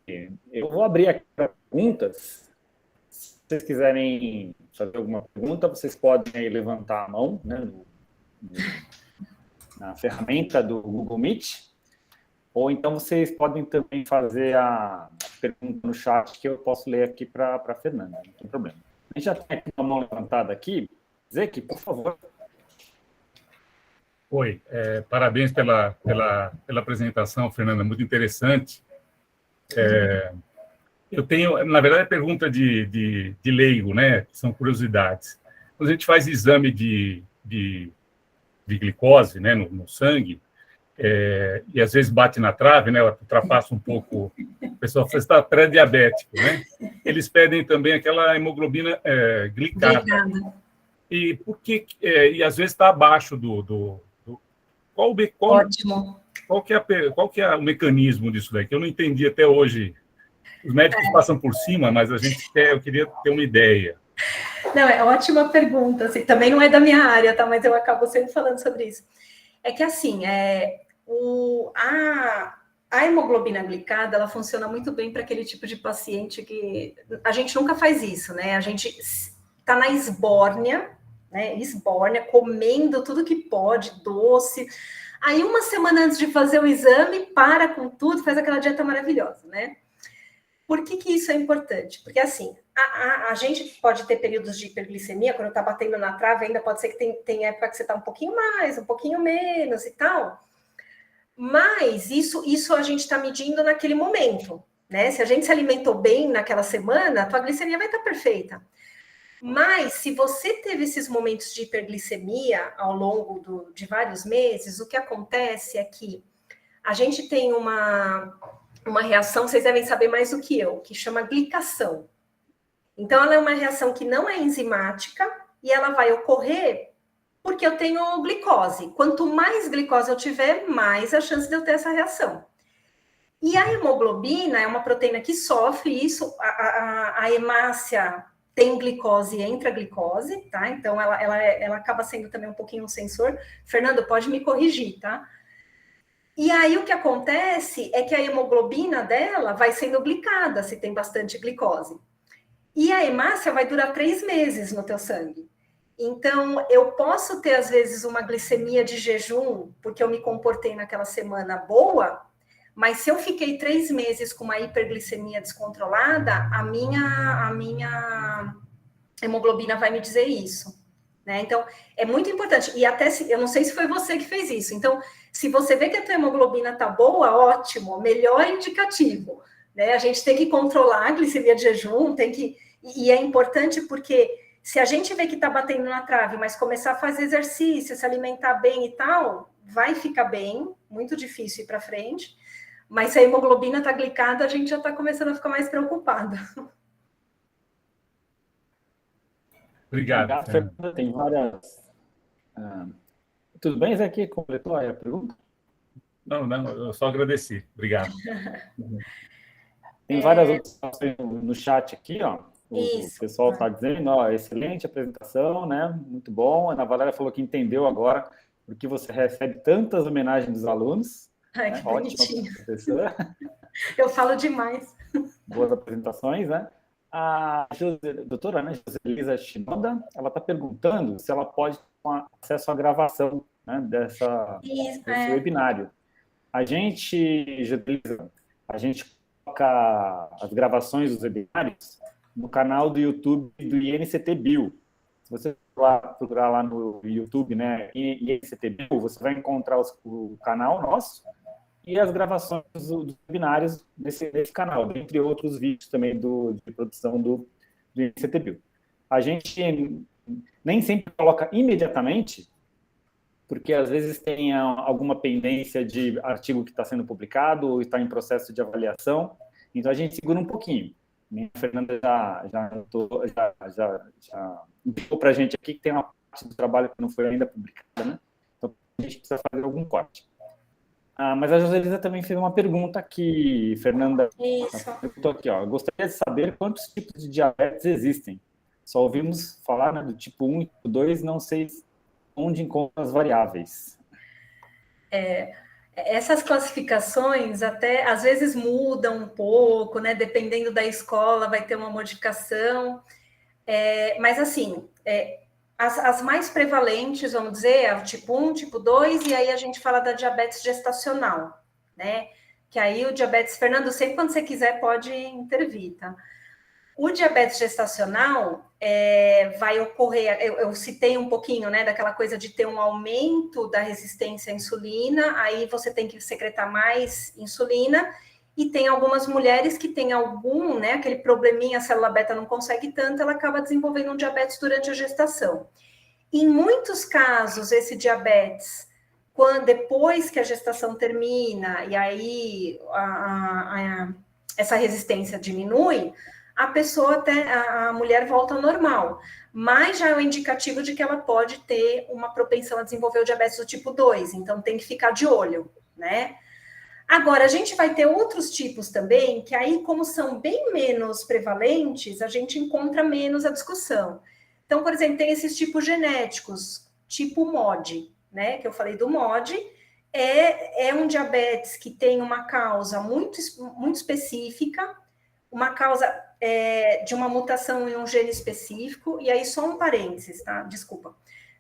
eu vou abrir aqui para perguntas. Se vocês quiserem fazer alguma pergunta, vocês podem aí levantar a mão, né, na ferramenta do Google Meet, ou então vocês podem também fazer a pergunta no chat que eu posso ler aqui para a Fernanda, não tem problema. A gente já tem aqui uma mão levantada aqui. Zeke, por favor. Oi, parabéns pela apresentação, Fernanda, muito interessante. Eu tenho, na verdade, a pergunta de leigo, né? Que são curiosidades. Quando a gente faz exame de glicose, né, no sangue, e às vezes bate na trave, né? Ultrapassa um pouco. O pessoal fala, está pré-diabético, né? Eles pedem também aquela hemoglobina glicada. E por que? E às vezes está abaixo do Ótimo. Qual que é o mecanismo disso daí? Que eu não entendi até hoje. Os médicos passam por cima, mas eu queria ter uma ideia. Não, ótima pergunta. Assim, também não é da minha área, tá? Mas eu acabo sempre falando sobre isso. É que assim, a hemoglobina glicada, ela funciona muito bem para aquele tipo de paciente que a gente nunca faz isso, né? A gente está na esbórnia, né? Esbórnia, comendo tudo que pode, doce. Aí, uma semana antes de fazer o exame, para com tudo, faz aquela dieta maravilhosa, né? Por que isso é importante? Porque, assim, a gente pode ter períodos de hiperglicemia, quando está batendo na trave, ainda pode ser que tem época que você está um pouquinho mais, um pouquinho menos e tal. Mas isso a gente está medindo naquele momento, né? Se a gente se alimentou bem naquela semana, a tua glicemia vai estar perfeita. Mas, se você teve esses momentos de hiperglicemia ao longo de vários meses, o que acontece é que a gente tem uma reação, vocês devem saber mais do que eu, que chama glicação. Então, ela é uma reação que não é enzimática e ela vai ocorrer porque eu tenho glicose. Quanto mais glicose eu tiver, mais a chance de eu ter essa reação. E a hemoglobina é uma proteína que sofre isso, a hemácia tem glicose e entra glicose, tá? Então, ela acaba sendo também um pouquinho um sensor. Fernando, pode me corrigir, tá? E aí, o que acontece é que a hemoglobina dela vai sendo glicada, se tem bastante glicose. E a hemácia vai durar 3 meses no teu sangue. Então, eu posso ter, às vezes, uma glicemia de jejum, porque eu me comportei naquela semana boa, mas se eu fiquei 3 meses com uma hiperglicemia descontrolada, a minha hemoglobina vai me dizer isso, né? Então, é muito importante. E até, eu não sei se foi você que fez isso. Então, se você vê que a tua hemoglobina tá boa, ótimo, melhor indicativo, né? A gente tem que controlar a glicemia de jejum, e é importante porque se a gente vê que tá batendo na trave, mas começar a fazer exercício, se alimentar bem e tal, vai ficar bem, muito difícil ir para frente. Mas se a hemoglobina está glicada, a gente já está começando a ficar mais preocupada. Obrigado. Fernanda. Tem várias... Tudo bem, Zé, aqui? Completou a pergunta? Não, eu só agradeci. Obrigado. Tem várias outras questões no chat aqui, ó. O pessoal está dizendo, ó, excelente apresentação, né? Muito bom. A Ana Valéria falou que entendeu agora porque você recebe tantas homenagens dos alunos. Ai, que bonitinho. Ótima professora. Eu falo demais. Boas apresentações, né? A doutora, né, Joselisa Shinoda, ela está perguntando se ela pode ter acesso à gravação, né, desse webinário. A gente, Joselisa, coloca as gravações dos webinários no canal do YouTube do INCT-Bio. Se você procurar lá no YouTube, né, INCT-Bio, você vai encontrar o canal nosso e as gravações dos webinários desse canal, entre outros vídeos também de produção do INCT-Bio. A gente nem sempre coloca imediatamente, porque às vezes tem alguma pendência de artigo que está sendo publicado ou está em processo de avaliação, então a gente segura um pouquinho. A Fernanda já indicou para a gente aqui que tem uma parte do trabalho que não foi ainda publicada, né? Então a gente precisa fazer algum corte. Mas a Joselisa também fez uma pergunta aqui, Fernanda. Perguntou aqui, ó. Eu gostaria de saber quantos tipos de diabetes existem. Só ouvimos falar, né, do tipo 1 e tipo 2, não sei onde encontram as variáveis. Essas classificações até às vezes mudam um pouco, né? Dependendo da escola, vai ter uma modificação. Mas assim, as mais prevalentes, vamos dizer, é o tipo 1, tipo 2, e aí a gente fala da diabetes gestacional, né? Que aí o diabetes... Fernando, sempre quando você quiser pode intervir, tá? O diabetes gestacional vai ocorrer... Eu citei um pouquinho, né, daquela coisa de ter um aumento da resistência à insulina, aí você tem que secretar mais insulina, e tem algumas mulheres que têm algum, né, aquele probleminha, a célula beta não consegue tanto, ela acaba desenvolvendo um diabetes durante a gestação. Em muitos casos, esse diabetes, depois que a gestação termina, e aí essa resistência diminui, a mulher volta ao normal. Mas já é um indicativo de que ela pode ter uma propensão a desenvolver o diabetes do tipo 2, então tem que ficar de olho, né? Agora, a gente vai ter outros tipos também, que aí, como são bem menos prevalentes, a gente encontra menos a discussão. Então, por exemplo, tem esses tipos genéticos, tipo MOD, né? Que eu falei do MOD, é um diabetes que tem uma causa muito, muito específica, uma causa de uma mutação em um gene específico, e aí só um parênteses, tá? Desculpa.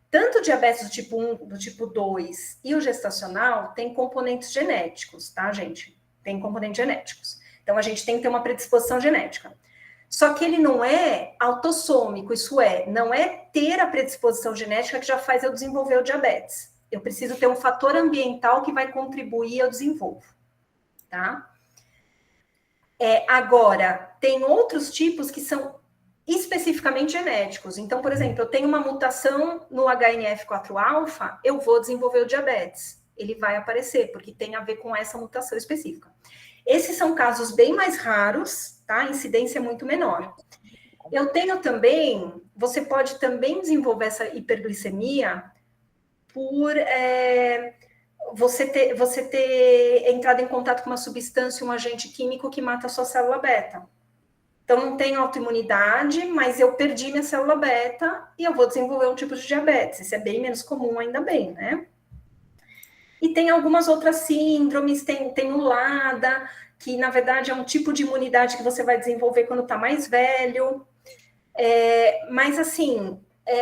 Tanto o diabetes do tipo 1, do tipo 2 e o gestacional tem componentes genéticos, tá, gente? Tem componentes genéticos. Então, a gente tem que ter uma predisposição genética. Só que ele não é autossômico, isso não é ter a predisposição genética que já faz eu desenvolver o diabetes. Eu preciso ter um fator ambiental que vai contribuir ao desenvolvo, tá? Agora, tem outros tipos que são especificamente genéticos. Então, por exemplo, eu tenho uma mutação no HNF4-alfa, eu vou desenvolver o diabetes. Ele vai aparecer, porque tem a ver com essa mutação específica. Esses são casos bem mais raros, tá? A incidência é muito menor. Eu tenho também, você pode também desenvolver essa hiperglicemia por você ter entrado em contato com uma substância, um agente químico que mata a sua célula beta. Então, não tem autoimunidade, mas eu perdi minha célula beta e eu vou desenvolver um tipo de diabetes. Isso é bem menos comum, ainda bem, né? E tem algumas outras síndromes, tem o LADA, que na verdade é um tipo de imunidade que você vai desenvolver quando está mais velho. Mas assim,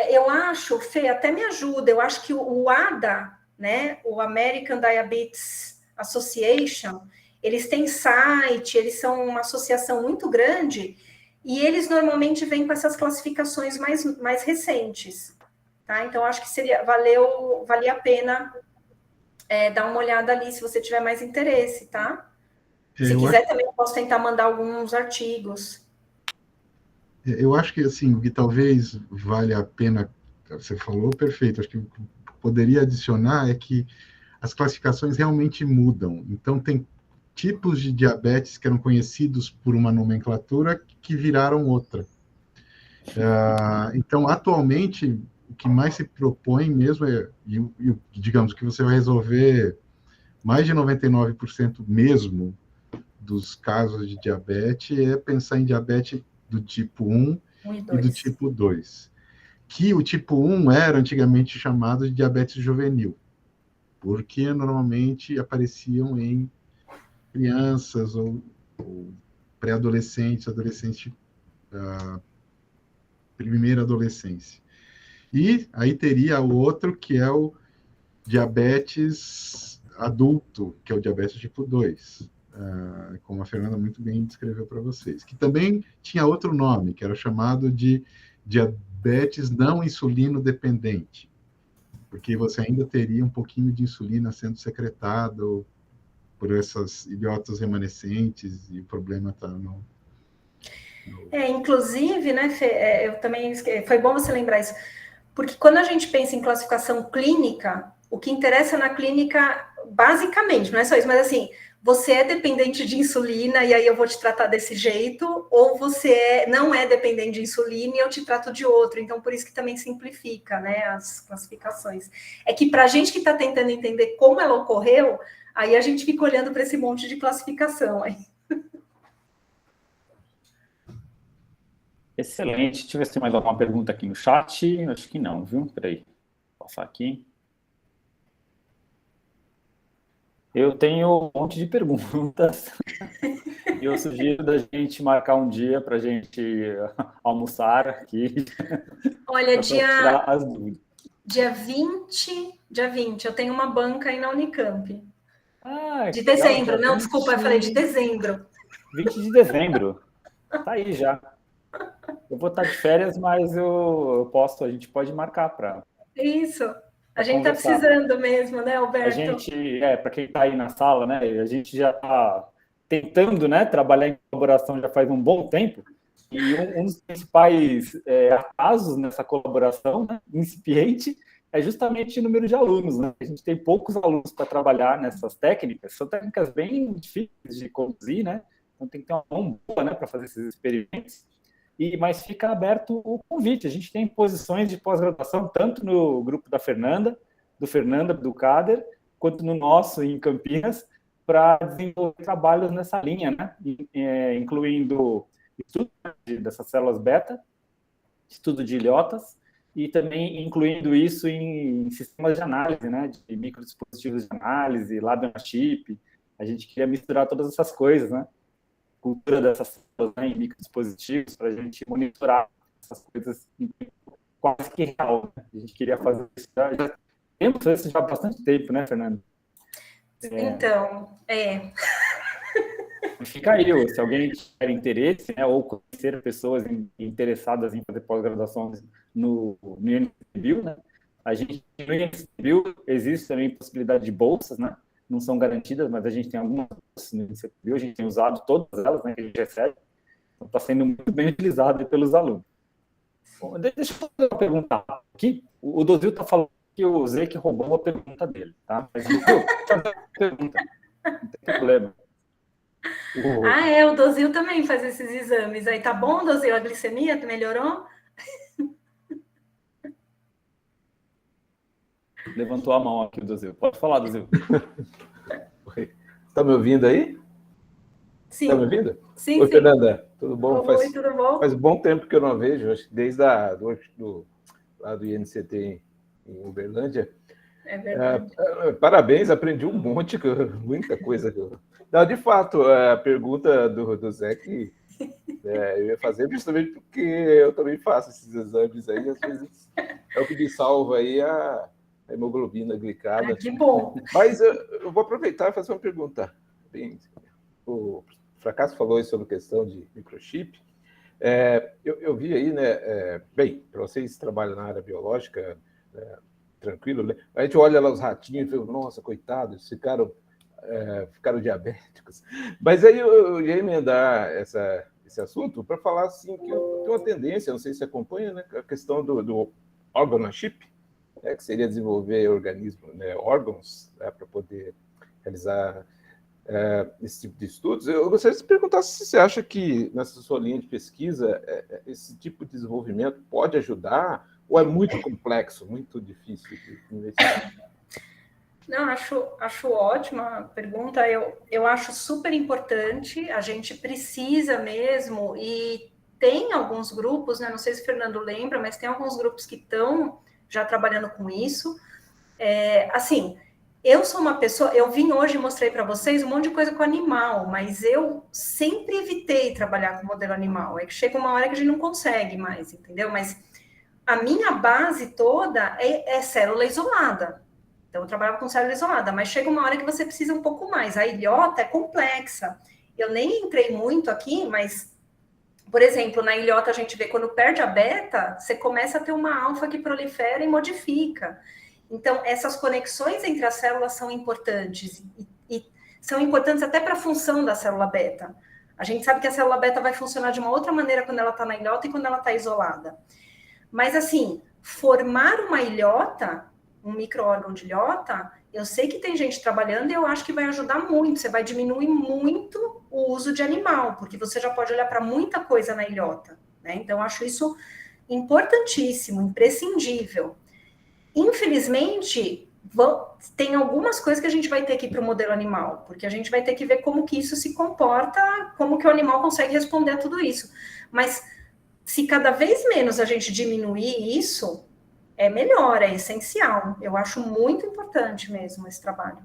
eu acho, Fê, até me ajuda, eu acho que o ADA, né, o American Diabetes Association, eles têm site, eles são uma associação muito grande, e eles normalmente vêm com essas classificações mais recentes, tá? Então, acho que valia a pena dar uma olhada ali, se você tiver mais interesse, tá? Se quiser, também posso tentar mandar alguns artigos. Eu acho que, assim, o que talvez valha a pena, você falou perfeito, acho que o que poderia adicionar é que as classificações realmente mudam. Então, tem tipos de diabetes que eram conhecidos por uma nomenclatura que viraram outra. Então, atualmente, o que mais se propõe mesmo digamos, que você vai resolver mais de 99% mesmo dos casos de diabetes é pensar em diabetes do tipo 1 e do tipo 2. Que o tipo 1 era antigamente chamado de diabetes juvenil, porque normalmente apareciam em crianças ou pré-adolescentes, adolescentes, primeira adolescência. E aí teria o outro, que é o diabetes adulto, que é o diabetes tipo 2, como a Fernanda muito bem descreveu para vocês, que também tinha outro nome, que era chamado de diabetes não insulino dependente, porque você ainda teria um pouquinho de insulina sendo secretado por essas ilhotas remanescentes, e o problema está no... Inclusive, né, Fê, eu também... Foi bom você lembrar isso, porque quando a gente pensa em classificação clínica, o que interessa na clínica, basicamente, não é só isso, mas assim, você é dependente de insulina e aí eu vou te tratar desse jeito, ou você não é dependente de insulina e eu te trato de outro. Então, por isso que também simplifica, né, as classificações. É que para a gente que está tentando entender como ela ocorreu, aí a gente fica olhando para esse monte de classificação aí. Excelente. Deixa eu ver se tem mais alguma pergunta aqui no chat. Acho que não, viu? Peraí. Vou passar aqui. Eu tenho um monte de perguntas. E eu sugiro da gente marcar um dia para a gente almoçar aqui. Olha, tirar as dúvidas. Dia 20, eu tenho uma banca aí na Unicamp. De legal, dezembro, não, 20... desculpa, eu falei de dezembro. 20 de dezembro. Tá aí já. Eu vou estar de férias, mas eu posso, a gente pode marcar para... Isso. A gente está precisando mesmo, né, Alberto? A gente, para quem está aí na sala, né, a gente já está tentando, né, trabalhar em colaboração já faz um bom tempo, e um dos principais atrasos nessa colaboração, né, incipiente, é justamente o número de alunos, né? A gente tem poucos alunos para trabalhar nessas técnicas, são técnicas bem difíceis de conduzir, né? Então tem que ter uma mão boa, né, para fazer esses experimentos. Mas fica aberto o convite. A gente tem posições de pós-graduação, tanto no grupo da Fernanda, do Cader, quanto no nosso, em Campinas, para desenvolver trabalhos nessa linha, né? Incluindo estudo dessas células beta, estudo de ilhotas, e também incluindo isso em sistemas de análise, né? De microdispositivos de análise, lab on chip. A gente queria misturar todas essas coisas, né? Cultura dessas células, né, em microdispositivos, para a gente monitorar essas coisas em tempo quase que real. Né? A gente queria fazer isso já temos isso já há bastante tempo, né, Fernanda? Então, Fica aí, se alguém tiver interesse, né, ou conhecer pessoas interessadas em fazer pós-graduação no INCBio, né? A gente, no INCBio, existe também possibilidade de bolsas, né? Não são garantidas, mas a gente tem algumas no INCBio, a gente tem usado todas elas, né, que a gente recebe, então está sendo muito bem utilizado pelos alunos. Bom, deixa eu fazer uma pergunta aqui. O Dozil está falando que o Zeke roubou a pergunta dele, tá? Mas pergunta, não tem problema. O Dozil também faz esses exames aí. Tá bom, Dozil? A glicemia melhorou? Levantou a mão aqui o Dozil. Pode falar, Dozil. Está me ouvindo aí? Sim. Está me ouvindo? Sim, Oi, sim. Fernanda, tudo bom? Oi, tudo bom? Faz bom tempo que eu não vejo, acho que desde lá do INCT em Uberlândia. É verdade. Parabéns, aprendi um monte, muita coisa. Não, de fato, a pergunta do Zé que eu ia fazer justamente porque eu também faço esses exames aí, às vezes é o que me salva aí a hemoglobina glicada. Que bom. Mas eu vou aproveitar e fazer uma pergunta. O Fracasso falou aí sobre a questão de microchip. Eu vi aí, né? Bem, para vocês que trabalham na área biológica, tranquilo, né? A gente olha lá os ratinhos e fala, nossa, coitados, ficaram diabéticos. Mas aí eu ia emendar esse assunto para falar assim que eu tenho uma tendência, não sei se você acompanha, né? A questão do organ-on-chip, que seria desenvolver órgãos, para poder realizar esse tipo de estudos. Eu gostaria de perguntar se você acha que, nessa sua linha de pesquisa, esse tipo de desenvolvimento pode ajudar ou é muito complexo, muito difícil de investigar? Não, acho ótima a pergunta. Eu acho super importante, a gente precisa mesmo, e tem alguns grupos, né? Não sei se o Fernando lembra, mas tem alguns grupos que estão já trabalhando com isso. Assim, eu sou uma pessoa, eu vim hoje e mostrei para vocês um monte de coisa com animal, mas eu sempre evitei trabalhar com modelo animal. É que chega uma hora que a gente não consegue mais, entendeu? Mas a minha base toda é célula isolada. Então, eu trabalhava com célula isolada, mas chega uma hora que você precisa um pouco mais. A ilhota é complexa. Eu nem entrei muito aqui, mas, por exemplo, na ilhota a gente vê quando perde a beta, você começa a ter uma alfa que prolifera e modifica. Então, essas conexões entre as células são importantes e são importantes até para a função da célula beta. A gente sabe que a célula beta vai funcionar de uma outra maneira quando ela está na ilhota e quando ela está isolada. Mas, assim, formar uma ilhota, um micro-órgão de ilhota, eu sei que tem gente trabalhando e eu acho que vai ajudar muito. Você vai diminuir muito o uso de animal, porque você já pode olhar para muita coisa na ilhota, né? Então, eu acho isso importantíssimo, imprescindível. Infelizmente, tem algumas coisas que a gente vai ter que ir para o modelo animal, porque a gente vai ter que ver como que isso se comporta, como que o animal consegue responder a tudo isso. Mas se cada vez menos a gente diminuir isso, é melhor, é essencial. Eu acho muito importante mesmo esse trabalho.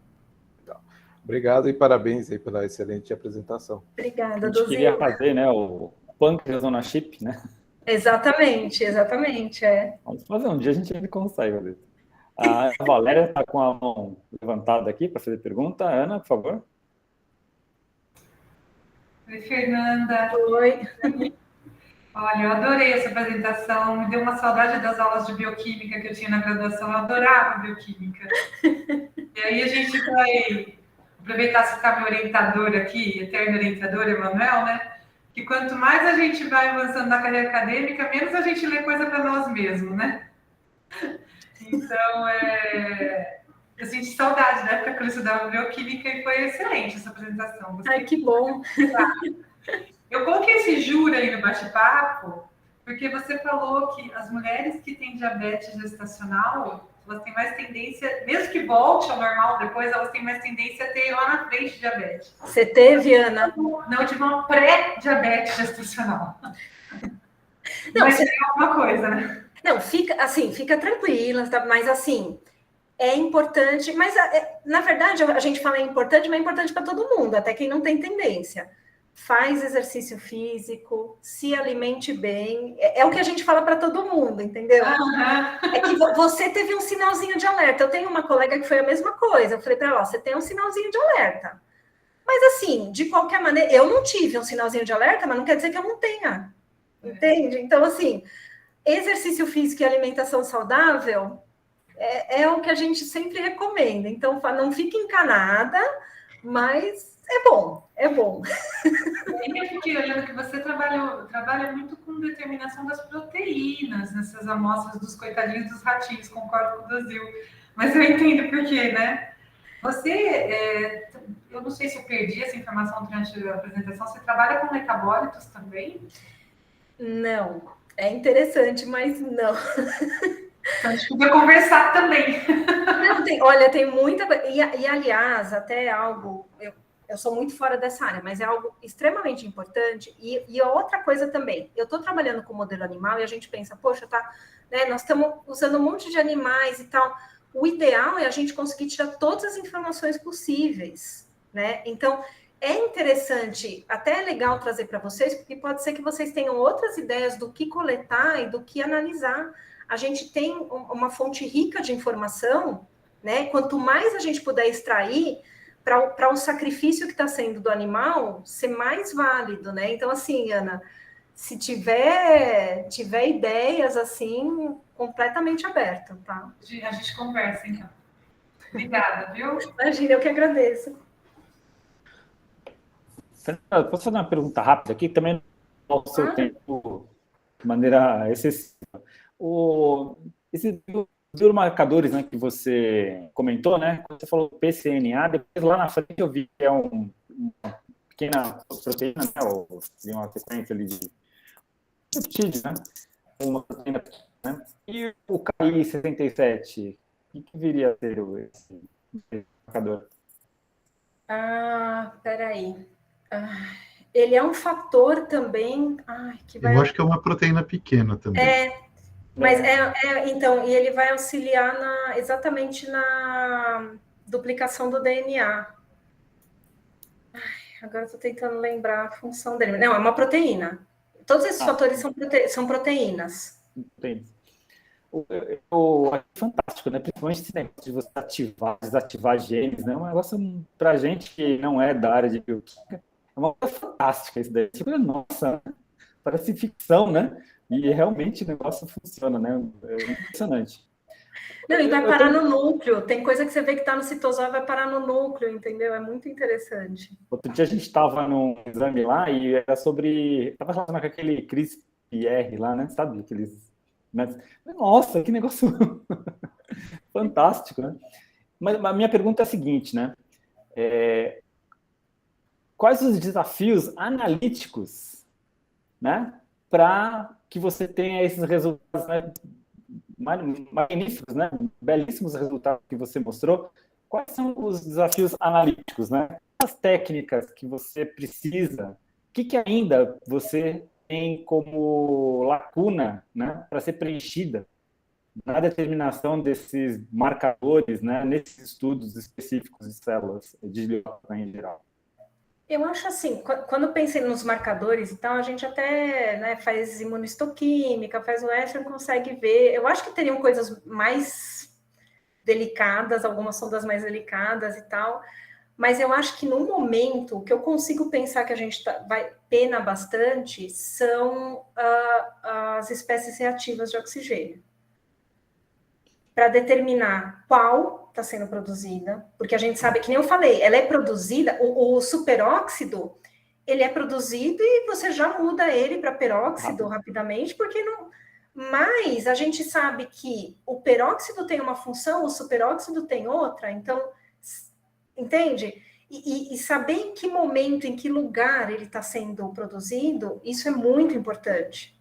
Obrigado e parabéns aí pela excelente apresentação. Obrigada, A gente queria fazer, né, o pâncreas on a chip, né? Exatamente. Vamos fazer, um dia a gente consegue fazer. A Valéria está com a mão levantada aqui para fazer pergunta. Ana, por favor. Oi, Fernanda. Oi. Olha, eu adorei essa apresentação, me deu uma saudade das aulas de bioquímica que eu tinha na graduação, eu adorava bioquímica. E aí a gente vai aproveitar citar meu orientador aqui, eterno orientador, Emanuel, né? Que quanto mais a gente vai avançando na carreira acadêmica, menos a gente lê coisa para nós mesmos, né? Então, eu senti saudade da época que eu estudava bioquímica e foi excelente essa apresentação. Ai, que bom. Eu coloquei esse juro aí no bate-papo, porque você falou que as mulheres que têm diabetes gestacional, elas têm mais tendência, mesmo que volte ao normal depois, elas têm mais tendência a ter lá na frente diabetes. Você teve, Ana? Não, eu tive uma pré-diabetes gestacional. Não, mas é alguma coisa, né? Não, fica tranquila, tá? Mas assim, é importante, mas na verdade a gente fala importante, mas é importante para todo mundo, até quem não tem tendência. Faz exercício físico, se alimente bem, é o que a gente fala para todo mundo, entendeu? Uhum. É que você teve um sinalzinho de alerta. Eu tenho uma colega que foi a mesma coisa. Eu falei para ela, você tem um sinalzinho de alerta. Mas assim, de qualquer maneira, eu não tive um sinalzinho de alerta, mas não quer dizer que eu não tenha. Entende? Então, assim, exercício físico e alimentação saudável é o que a gente sempre recomenda. Então, não fique encanada, mas é bom. E eu fiquei olhando que você trabalha muito com determinação das proteínas nessas amostras dos coitadinhos dos ratinhos, concordo com o Brasil. Mas eu entendo por quê, né? Você, eu não sei se eu perdi essa informação durante a apresentação, você trabalha com metabólitos também? Não, é interessante, mas não. Então, a gente podia conversar também. Não, olha, tem muita coisa. E, aliás, até algo. Eu sou muito fora dessa área, mas é algo extremamente importante. E outra coisa também, eu estou trabalhando com modelo animal e a gente pensa, poxa, tá, né, nós estamos usando um monte de animais e tal. O ideal é a gente conseguir tirar todas as informações possíveis, né? Então, é interessante, até é legal trazer para vocês, porque pode ser que vocês tenham outras ideias do que coletar e do que analisar. A gente tem uma fonte rica de informação, né? Quanto mais a gente puder extrair, para o sacrifício que está sendo do animal ser mais válido, né? Então, assim, Ana, se tiver ideias, assim, completamente aberto, tá? A gente conversa, então. Obrigada, viu? Imagina, eu que agradeço. Fernanda, posso fazer uma pergunta rápida aqui? Também não o seu tempo de maneira excessiva. Esses biomarcadores, né, que você comentou, né? Quando você falou PCNA, depois lá na frente eu vi que é uma pequena proteína, né? Ou uma sequência ali de peptídeo, né? Uma proteína, né? E o KI67, o que viria a ser esse biomarcador? Peraí. Ele é um fator também. Eu acho que é uma proteína pequena também. Mas então, e ele vai auxiliar exatamente na duplicação do DNA. Agora estou tentando lembrar a função dele. Não, é uma proteína. Todos esses fatores são proteínas. Eu acho fantástico, né? Principalmente esse negócio de você ativar, desativar genes, né? Um negócio para a gente que não é da área de bioquímica, é uma coisa fantástica isso daí. Tipo, nossa, parece ficção, né? E realmente o negócio funciona, né? É impressionante. Não, e vai parar no núcleo. Tem coisa que você vê que está no citosol e vai parar no núcleo, entendeu? É muito interessante. Outro dia a gente estava num exame lá e era sobre... Estava relacionado com aquele CRISPR lá, né? Sabe? Aqueles... Nossa, que negócio fantástico, né? Mas a minha pergunta é a seguinte, né? Quais os desafios analíticos, né? Para que você tenha esses resultados, né, magníficos, né? Belíssimos resultados que você mostrou. Quais são os desafios analíticos, né? As técnicas que você precisa, o que ainda você tem como lacuna, né, para ser preenchida na determinação desses marcadores, né, nesses estudos específicos de células de glioma em geral? Eu acho assim, quando eu pensei nos marcadores e tal, a gente até, né, faz imunistoquímica, faz o ESR, consegue ver. Eu acho que teriam coisas mais delicadas, algumas sondas mais delicadas e tal, mas eu acho que no momento, o que eu consigo pensar que a gente vai pena bastante são as espécies reativas de oxigênio. Para determinar qual está sendo produzida, porque a gente sabe que nem eu falei, ela é produzida, o superóxido, ele é produzido e você já muda ele para peróxido rapidamente, porque não. Mas a gente sabe que o peróxido tem uma função, o superóxido tem outra, então, entende? E saber em que momento, em que lugar ele está sendo produzido, isso é muito importante.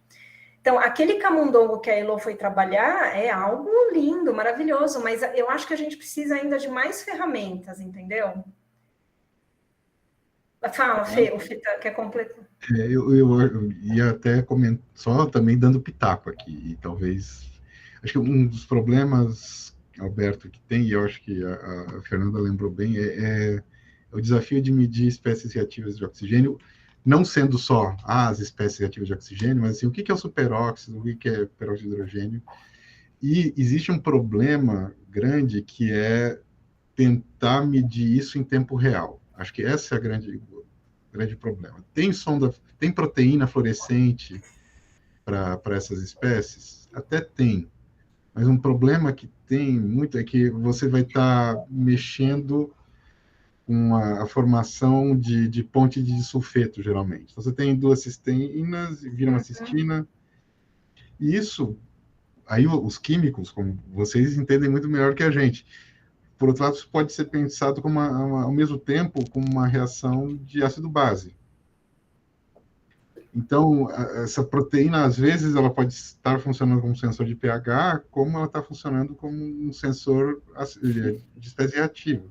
Então, aquele camundongo que a Elo foi trabalhar é algo lindo, maravilhoso, mas eu acho que a gente precisa ainda de mais ferramentas, entendeu? Fala, Fê, o Fê quer completar? Eu ia até comentar, só também dando pitaco aqui, e talvez... Acho que um dos problemas, Alberto, que tem, e eu acho que a Fernanda lembrou bem, é o desafio de medir espécies reativas de oxigênio, não sendo só as espécies reativas de oxigênio, mas assim, o que é o superóxido, o que é peróxido de hidrogênio. E existe um problema grande que é tentar medir isso em tempo real. Acho que esse é o grande problema. Tem proteína fluorescente para essas espécies? Até tem. Mas um problema que tem muito é que você vai estar mexendo com a formação de ponte de sulfeto, geralmente. Então, você tem duas cisteínas e vira uma cistina. E isso, aí os químicos, como vocês entendem muito melhor que a gente. Por outro lado, isso pode ser pensado como ao mesmo tempo como uma reação de ácido-base. Então, essa proteína, às vezes, ela pode estar funcionando como sensor de pH, como ela está funcionando como um sensor de espécie reativa.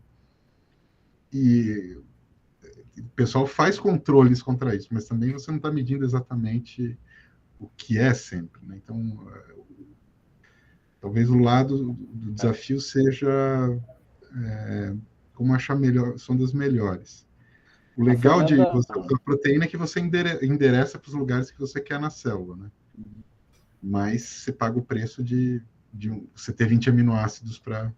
E o pessoal faz controles contra isso, mas também você não está medindo exatamente o que é sempre, né? Então, talvez o lado do desafio seja como achar melhor, sondas melhores. O legal de você usar a proteína é que você endereça para os lugares que você quer na célula, né? Mas você paga o preço de você ter 20 aminoácidos para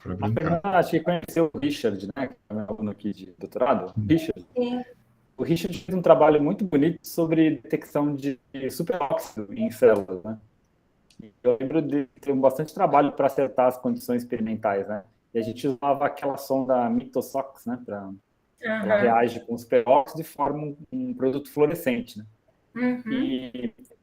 brincar. Acho que conheceu o Richard, né? Que é meu aluno aqui de doutorado. Richard. Sim. O Richard fez um trabalho muito bonito sobre detecção de superóxido em células, né? E eu lembro de ter bastante trabalho para acertar as condições experimentais, né? E a gente usava aquela sonda Mitosox, né? Ela reage com superóxido e forma um produto fluorescente, né?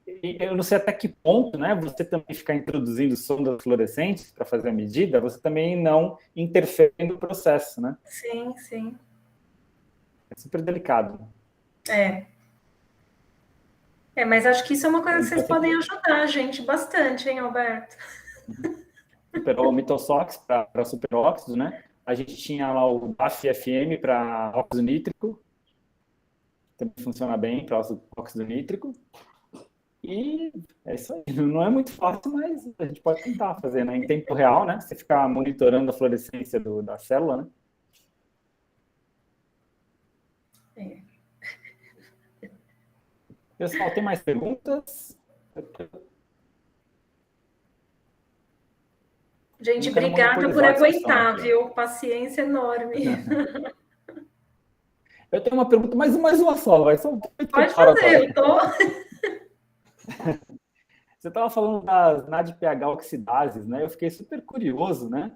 E eu não sei até que ponto, né? Você também ficar introduzindo sondas fluorescentes para fazer a medida, você também não interfere no processo, né? Sim, sim. É super delicado. Mas acho que isso é uma coisa que vocês podem ajudar a gente bastante, hein, Alberto? O Mitosox para superóxido, né? A gente tinha lá o DAF-FM para óxido nítrico, também funciona bem para óxido nítrico. E é isso aí. Não é muito fácil, mas a gente pode tentar fazer, né? Em tempo real, né? Você ficar monitorando a fluorescência da célula, né? Pessoal, tem mais perguntas? Gente, obrigada por aguentar, viu? Paciência enorme. Eu tenho uma pergunta, mais uma só. Pode fazer, eu tô... Você estava falando das NADPH oxidases, né? Eu fiquei super curioso, né?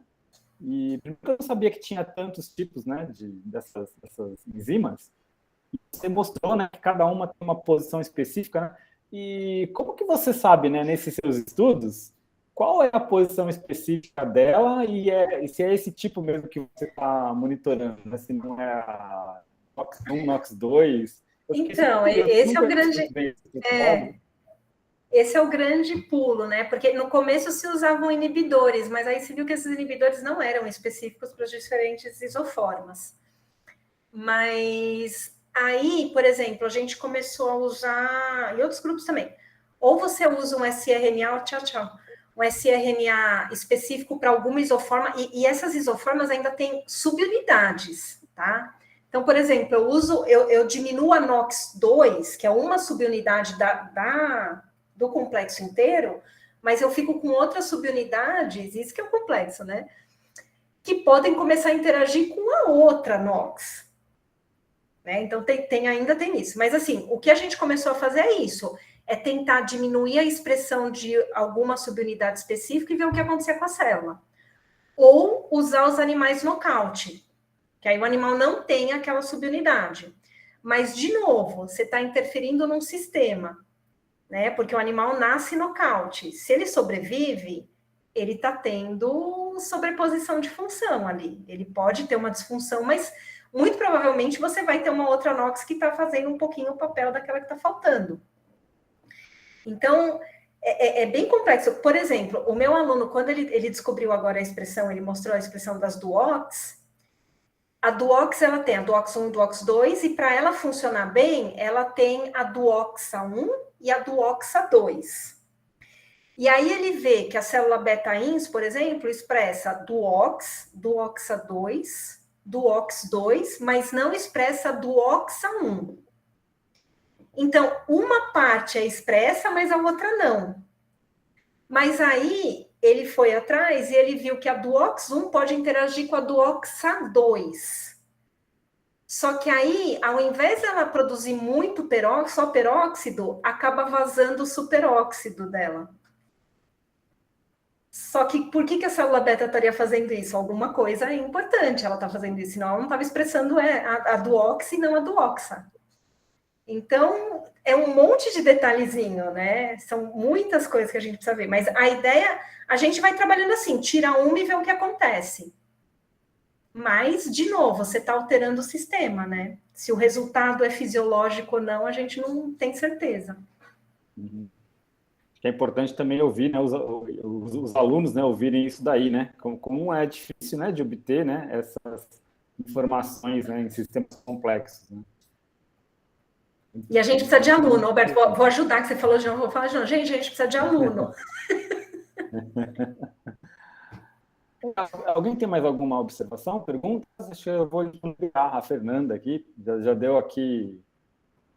E eu não sabia que tinha tantos tipos, né? Dessas enzimas. E você mostrou, né? Que cada uma tem uma posição específica, né? E como que você sabe, né? Nesses seus estudos, qual é a posição específica dela e se é esse tipo mesmo que você está monitorando, né? Se não é a NOx1, NOx2. Então, esse é o grande... Esse é o grande pulo, né? Porque no começo se usavam inibidores, mas aí se viu que esses inibidores não eram específicos para as diferentes isoformas. Mas aí, por exemplo, a gente começou a usar, e outros grupos também, ou você usa um sRNA, um sRNA específico para alguma isoforma, e essas isoformas ainda têm subunidades, tá? Então, por exemplo, eu diminuo a NOx2, que é uma subunidade do complexo inteiro, mas eu fico com outras subunidades, isso que é o complexo, né? Que podem começar a interagir com a outra NOx. Né? Então, ainda tem isso. Mas, assim, o que a gente começou a fazer é isso, é tentar diminuir a expressão de alguma subunidade específica e ver o que acontecia com a célula. Ou usar os animais nocaute, que aí o animal não tem aquela subunidade. Mas, de novo, você está interferindo num sistema, né? Porque o animal nasce nocaute. Se ele sobrevive, ele está tendo sobreposição de função ali. Ele pode ter uma disfunção, mas muito provavelmente você vai ter uma outra NOx que está fazendo um pouquinho o papel daquela que está faltando. Então, é bem complexo. Por exemplo, o meu aluno, quando ele descobriu agora a expressão, ele mostrou a expressão das duox. A duox, ela tem a duox1 e duox2, e para ela funcionar bem, ela tem a duoxa1 e a duoxa2. E aí ele vê que a célula beta-ins, por exemplo, expressa duox, duoxa2, duox2, mas não expressa duoxa1. Então, uma parte é expressa, mas a outra não. Mas aí ele foi atrás e ele viu que a duox1 pode interagir com a duoxa2. Só que aí, ao invés dela produzir muito só peróxido, acaba vazando o superóxido dela. Só que por que a célula beta estaria fazendo isso? Alguma coisa importante ela está fazendo isso, senão ela não estava expressando a duox e não a duoxa. Então, é um monte de detalhezinho, né? São muitas coisas que a gente precisa ver. Mas a ideia, a gente vai trabalhando assim, tira uma e vê o que acontece. Mas, de novo, você está alterando o sistema, né? Se o resultado é fisiológico ou não, a gente não tem certeza. Uhum. É importante também ouvir, né, os alunos, né, ouvirem isso daí, né? Como é difícil, né, de obter, né, essas informações, né, em sistemas complexos. Né? E a gente precisa de aluno, Roberto. Vou ajudar, que você falou de novo. Vou falar de novo. Gente, a gente precisa de aluno. Alguém tem mais alguma observação, perguntas? Acho que eu vou ligar a Fernanda aqui. Já deu aqui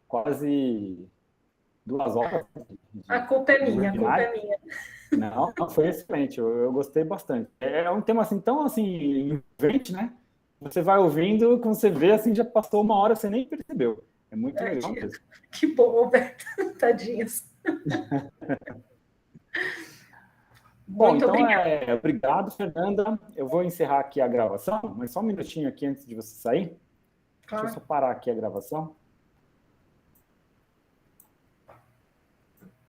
quase 2 horas. A culpa é minha, a culpa é minha. Não, foi excelente, eu gostei bastante. É um tema assim tão assim envolvente, né? Você vai ouvindo, quando você vê, assim, já passou 1 hora, você nem percebeu. É muito legal mesmo. Que bom, Roberto. Tadinhos. Bom, muito então, obrigada. Obrigado, Fernanda. Eu vou encerrar aqui a gravação, mas só um minutinho aqui antes de você sair. Claro. Deixa eu só parar aqui a gravação.